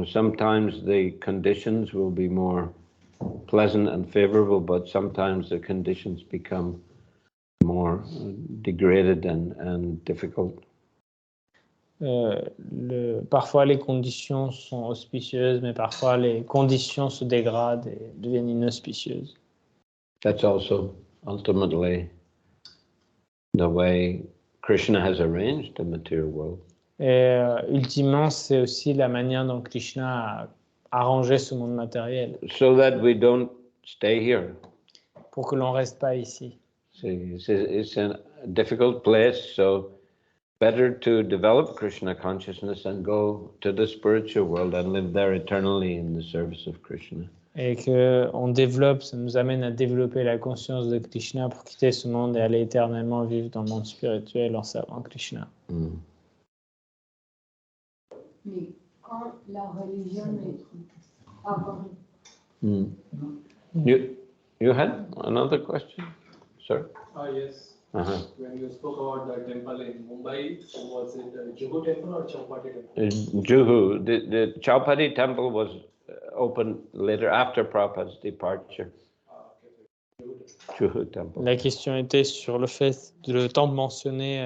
Sometimes the conditions will be more pleasant and favorable, but sometimes the conditions become more degraded and difficult. Parfois les conditions sont auspicieuses, mais parfois les conditions se dégradent et deviennent inauspicieuses. That's also ultimately the way Krishna has arranged the material world. Et ultimement, c'est aussi la manière dont Krishna a arrangé ce monde matériel. So that we don't stay here. pour que l'on reste pas ici. It's a difficult place, so better to develop Krishna consciousness and go to the spiritual world and live there eternally in the service of Krishna. Et que on développe, ça nous amène à développer la conscience de Krishna pour quitter ce monde et aller éternellement vivre dans le monde spirituel en servant Krishna. Mais quand la religion est apparue. You had another question, sir? Yes. When you spoke about the temple in Mumbai, was it Juhu temple or Chowpatty temple? Juhu. The Chowpatty temple was opened later after Prabhupada's departure. Juhu temple. La question était sur le fait de le temple mentionné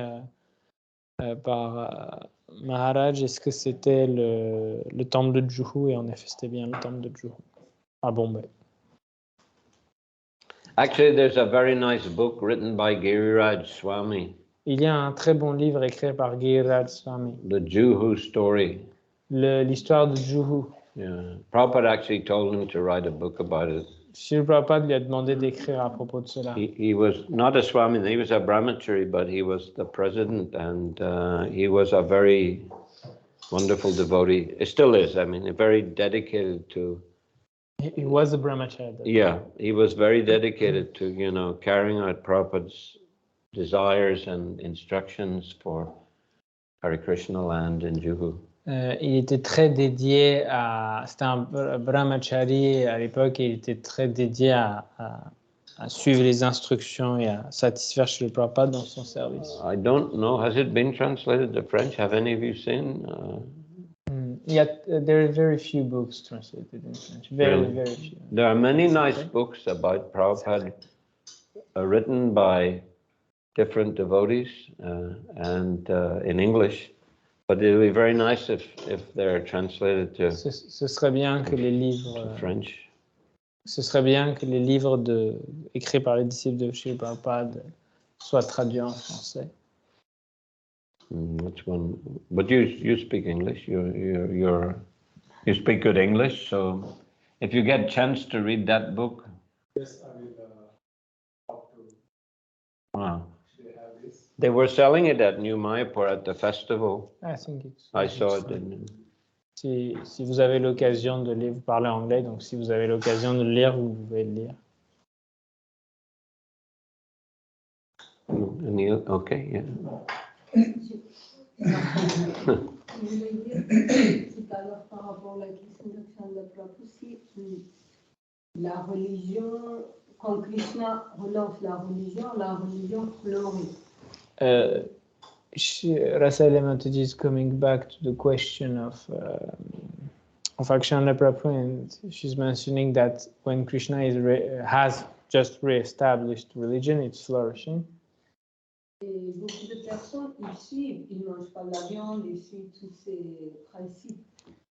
par Maharaj, est-ce que c'était le temple de Juhu? Et en effet, c'était bien le temple de Juhu à Bombay. Actually, there's a very nice book written by Giriraj Swami. Il y a un très bon livre écrit par Giriraj Swami. The Juhu story. L'histoire de Juhu. Yeah, Prabhupada actually told him to write a book about it. Srila Prabhupada lui a demandé d'écrire à propos de cela. He was not a Swami, he was a brahmachari, but he was the president, and he was a very wonderful devotee. He still is, I mean, very dedicated to... He was a brahmachari. Yeah, he was very dedicated to, you know, carrying out Prabhupada's desires and instructions for Hare Krishna land in Juhu. Il était très dédié à... C'était un brahmachari à l'époque et il était très dédié à suivre les instructions et à satisfaire Srila Prabhupada dans son service. I don't know, has it been translated to French? Have any of you seen? Yeah, there are very few books translated in French. Very few. There are many nice books about Prabhupada written by different devotees and in English. But it would be very nice if they're translated to Ce serait bien que les livres French. Ce serait bien que les livres écrits par les disciples de Srila Prabhupada soient traduits en français. Which one? But you speak English. You speak good English. So if you get a chance to read that book. Yes, I will talk to. Wow. They have this. They were selling it at New Mayapur at the festival. I think it's. I saw it. Si vous avez l'occasion de lire, vous parlez anglais, donc si vous avez l'occasion de le lire, vous pouvez le lire. Okay, yeah. Je voulais dire tout à l'heure par rapport à la question de Chandra Prabhu aussi, la religion, quand Krishna relance la religion fleurit. Rasal Mataji is coming back to the question of Akshanda Prabhu, and she's mentioning that when Krishna has just re-established religion, it's flourishing. Et beaucoup de personnes, ils suivent, ils ne mangent pas de la viande, ils suivent tous ces principes.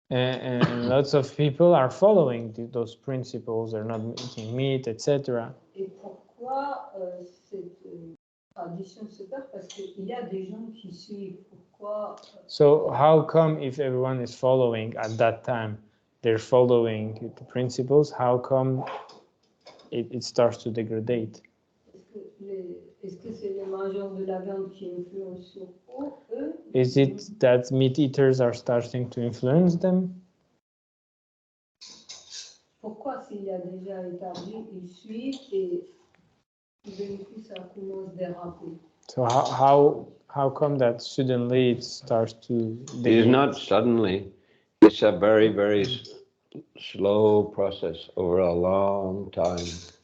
And lots of people are following those principles, they're not eating meat, etc. Et pourquoi cette tradition se perd? Parce qu'il y a des gens qui suivent. Pourquoi? So how come if everyone is following at that time, they're following the principles, how come it starts to degrade? Est-ce que c'est les mangeurs de la viande qui influencent sur eux? Is it that meat eaters are starting to influence them? Pourquoi s'il y a déjà établi, ils suivent et d'un coup ça commence à déraper? So how come that suddenly it starts to degrade? It's not suddenly. It's a very, very slow process over a long time.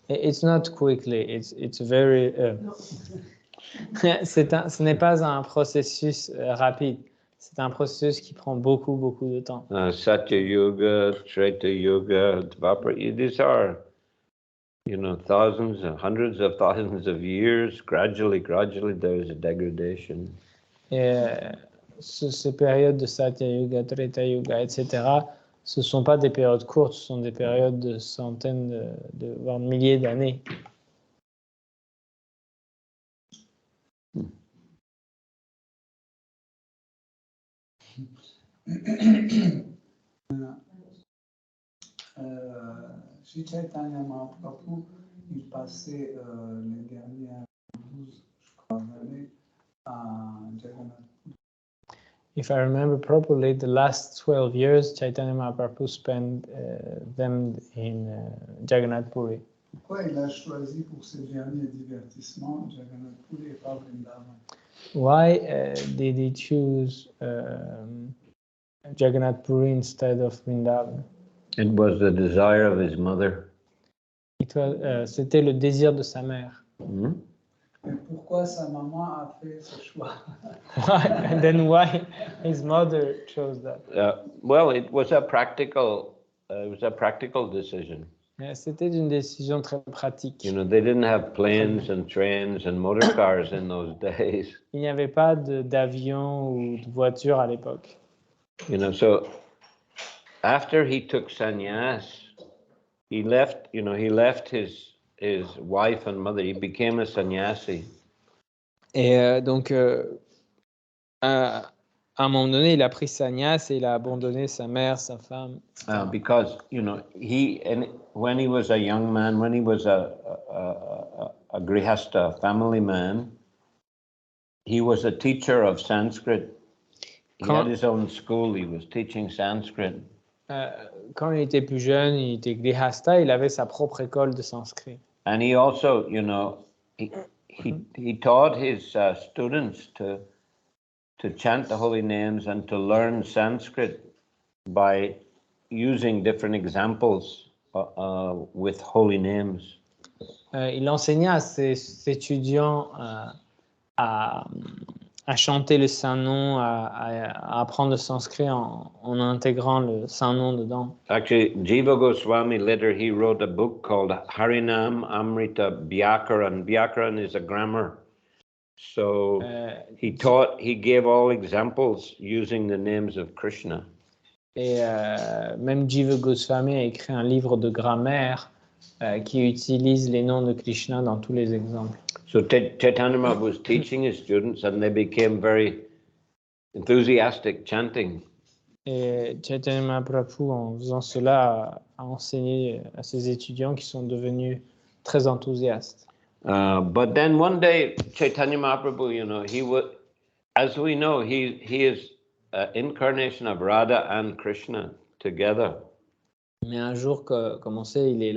It's not quickly. It's very. Ce n'est pas un processus rapide. C'est un processus qui prend beaucoup de temps. Satya Yuga, Treta Yuga, Dvapara. These are, you know, thousands and hundreds of thousands of years. Gradually, there is a degradation. Et ces périodes de Satya Yuga, Treta Yuga, etc. Ce ne sont pas des périodes courtes, ce sont des périodes de centaines, voire de milliers d'années. Sri Chaitanya Mahaprabhu, il passait les dernières 12, je crois, années à Jagannath. If I remember properly, the last 12 years, Chaitanya Mahaprabhu spent them in Jagannath Puri. Pourquoi il a choisi pour ses derniers divertissements Jagannath Puri et pas Vrindavan? Why did he choose Jagannath Puri instead of Vrindavan? It was the desire of his mother. C'était le désir de sa mère. Hmm? Et pourquoi sa maman a fait ce choix? And then why his mother chose that? Well, it was a practical decision. C'était une décision très pratique. You know, they didn't have planes and trains and motor cars in those days. Il n'y avait pas d'avion ou de voiture à l'époque. You know, so after he took sannyas, he left his wife and mother. He became a sannyasi. Et donc, à un moment donné, il a pris sannyas et il a abandonné sa mère, sa femme. Because, you know, when he was a young man, when he was a grihasta, family man, he was a teacher of Sanskrit. He had his own school. He was teaching Sanskrit. Quand il était plus jeune, il était grihasta, il avait sa propre école de sanskrit. And he also, you know, he taught his students to chant the holy names and to learn Sanskrit by using different examples with holy names. Il enseignait à ses étudiants à chanter le Saint-Nom, à apprendre le sanskrit en intégrant le Saint-Nom dedans. Actually, Jiva Goswami later he wrote a book called Harinam Amrita Vyakaran. Vyakaran is a grammar. So he gave all examples using the names of Krishna. Et même Jiva Goswami a écrit un livre de grammaire qui utilise les noms de Krishna dans tous les exemples. So Chaitanya Mahaprabhu was teaching his students and they became very enthusiastic chanting. Et Chaitanya Mahaprabhu, en faisant cela, a enseigné à ses étudiants qui sont devenus très enthousiastes. But then one day, Chaitanya Mahaprabhu, you know, as we know, he is an incarnation of Radha and Krishna together. Mais un jour, comme on sait, il est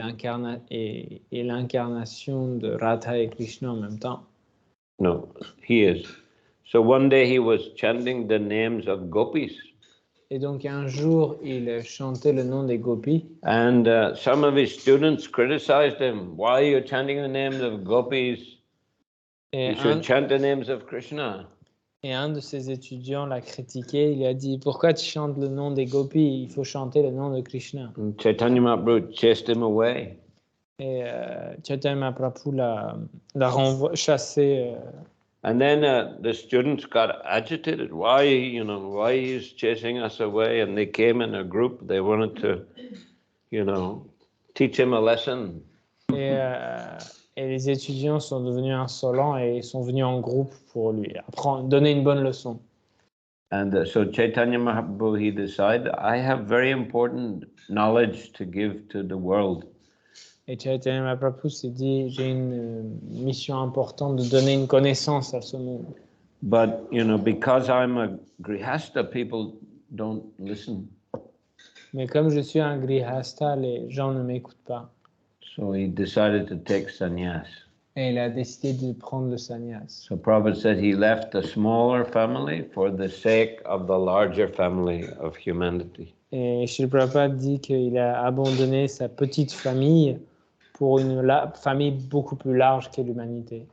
l'incarnation de Radha et Krishna en même temps. No, he is. So one day he was chanting the names of gopis. Et donc un jour, il chantait le nom des gopis. And some of his students criticized him. Why are you chanting the names of gopis? You should chant the names of Krishna. Et un de ses étudiants l'a critiqué. Il a dit, pourquoi tu chantes le nom des gopis? Il faut chanter le nom de Krishna. And Chaitanya Mahaprabhu chased him away. Et Chaitanya Mahaprabhu l'a chassé. And then the students got agitated. Why he's chasing us away? And they came in a group. They wanted to, teach him a lesson. Et les étudiants sont devenus insolents et sont venus en groupe pour lui donner une bonne leçon. And so Chaitanya Mahaprabhu, he decided, I have very important knowledge to give to the world. Et Chaitanya Mahaprabhu s'est dit, j'ai une mission importante de donner une connaissance à ce monde. But, because I'm a grihasta, people don't listen. Mais comme je suis un grihasta, les gens ne m'écoutent pas. So he decided to take sannyas. Et il a décidé de prendre le sannyas. So Prabhupada said he left a smaller family for the sake of the larger family of humanity. Et Srila Prabhupada dit qu'il a abandonné sa petite famille pour une famille beaucoup plus large que l'humanité.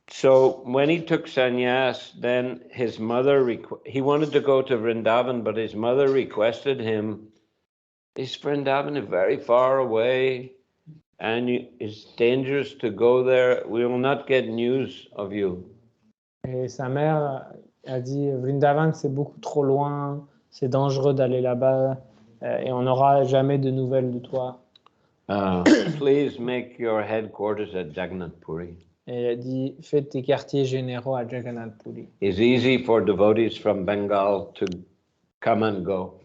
So when he took sannyas, then his mother, he wanted to go to Vrindavan, but his mother requested him, is Vrindavan very far away and it's dangerous to go there? We will not get news of you. Et sa mère a dit, Vrindavan c'est beaucoup trop loin, c'est dangereux d'aller là-bas et on n'aura jamais de nouvelles de toi. Please make your headquarters at Jagannath Puri. Et elle a dit, fais tes quartiers généraux à Jagannath Puri. It's easy for devotees from Bengal to come and go.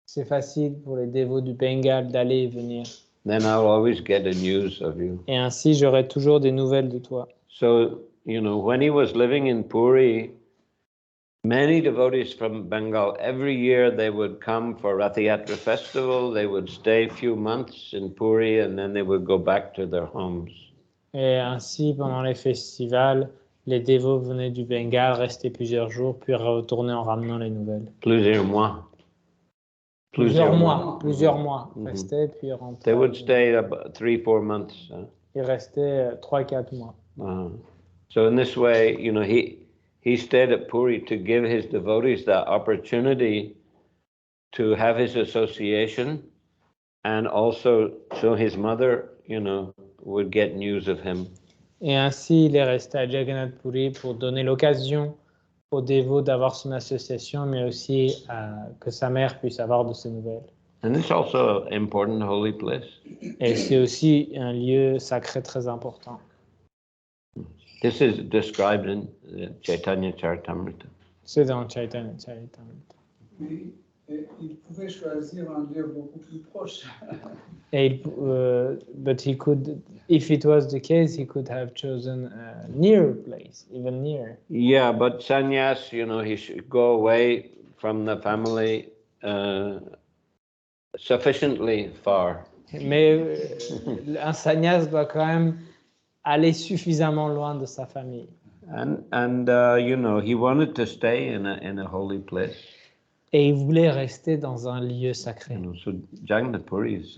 C'est facile pour les dévots du Bengale d'aller et venir. then I'll always get a news of you. Et ainsi, j'aurai toujours des nouvelles de toi. So, when he was living in Puri, many devotees from Bengal, every year they would come for Rath Yatra festival, they would stay a few months in Puri, and then they would go back to their homes. Et ainsi, pendant les festivals, les dévots venaient du Bengale, restaient plusieurs jours, puis retournaient en ramenant les nouvelles. Plusieurs mois. Plusieurs mois. Mm-hmm. Restaient, puis rentraient. They would stay about 3-4 months. Ils restaient 3-4 mois. So in this way, he stayed at Puri to give his devotees the opportunity to have his association, and also so his mother, would get news of him. Et ainsi, il est resté à Jagannath Puri pour donner l'occasion aux dévots d'avoir son association, mais aussi que sa mère puisse avoir de ses nouvelles. And it's also an important holy place. Et c'est aussi un lieu sacré très important. This is described in Chaitanya Charitamrita. C'est dans Chaitanya Charitamrita. Oui, et il pouvait choisir un lieu beaucoup plus proche. Et but he could, if it was the case, he could have chosen a nearer place, even nearer. Yeah, but sannyas, he should go away from the family sufficiently far. Mais un sannyas doit quand même aller suffisamment loin de sa famille. And he wanted to stay in a holy place. Et il voulait rester dans un lieu sacré. So Jagannath Puri is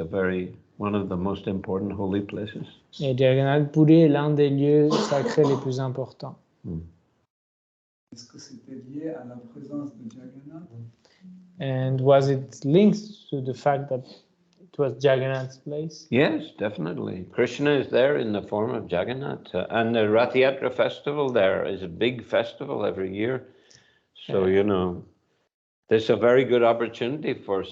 one of the most important holy places. Et Jagannath Puri est l'un des lieux sacrés les plus importants. Est-ce que c'était lié à la présence de Jagannath? And was it linked to the fact that it was Jagannath's place? Yes, definitely. Krishna is there in the form of Jagannath. And the Rath Yatra festival there is a big festival every year. So, there's a very good opportunity for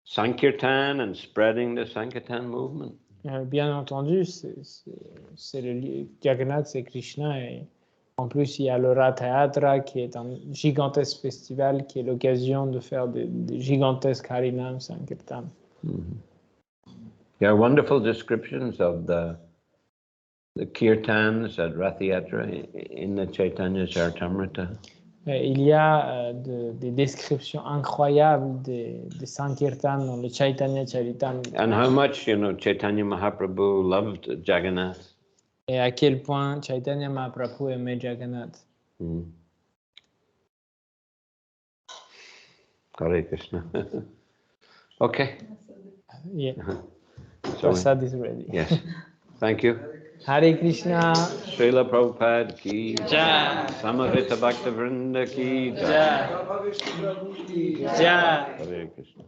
Sankirtan and spreading the Sankirtan movement. Bien entendu, c'est le lieu. Jagannath, c'est Krishna. Et en plus, il y a le Rath Yatra qui est un gigantesque festival qui est l'occasion de faire des gigantesques Harinam Sankirtan. There are wonderful descriptions of the kirtans at Rath Yatra in the Chaitanya Charitamrita. Il y a des descriptions incroyables des Sankirtan dans le Chaitanya Charitamrita. And how much, Chaitanya Mahaprabhu loved Jagannath. Et à quel point Chaitanya Mahaprabhu aimait Jagannath. Hare Krishna. Okay. Yeah. So, Prasad is ready. yes. Thank you. Hare Krishna. Srila Prabhupada ki Jai. Samavita Bhakta Vrinda ki Jai. Prabhavishnu Prabhu ki Jai. Hare Krishna.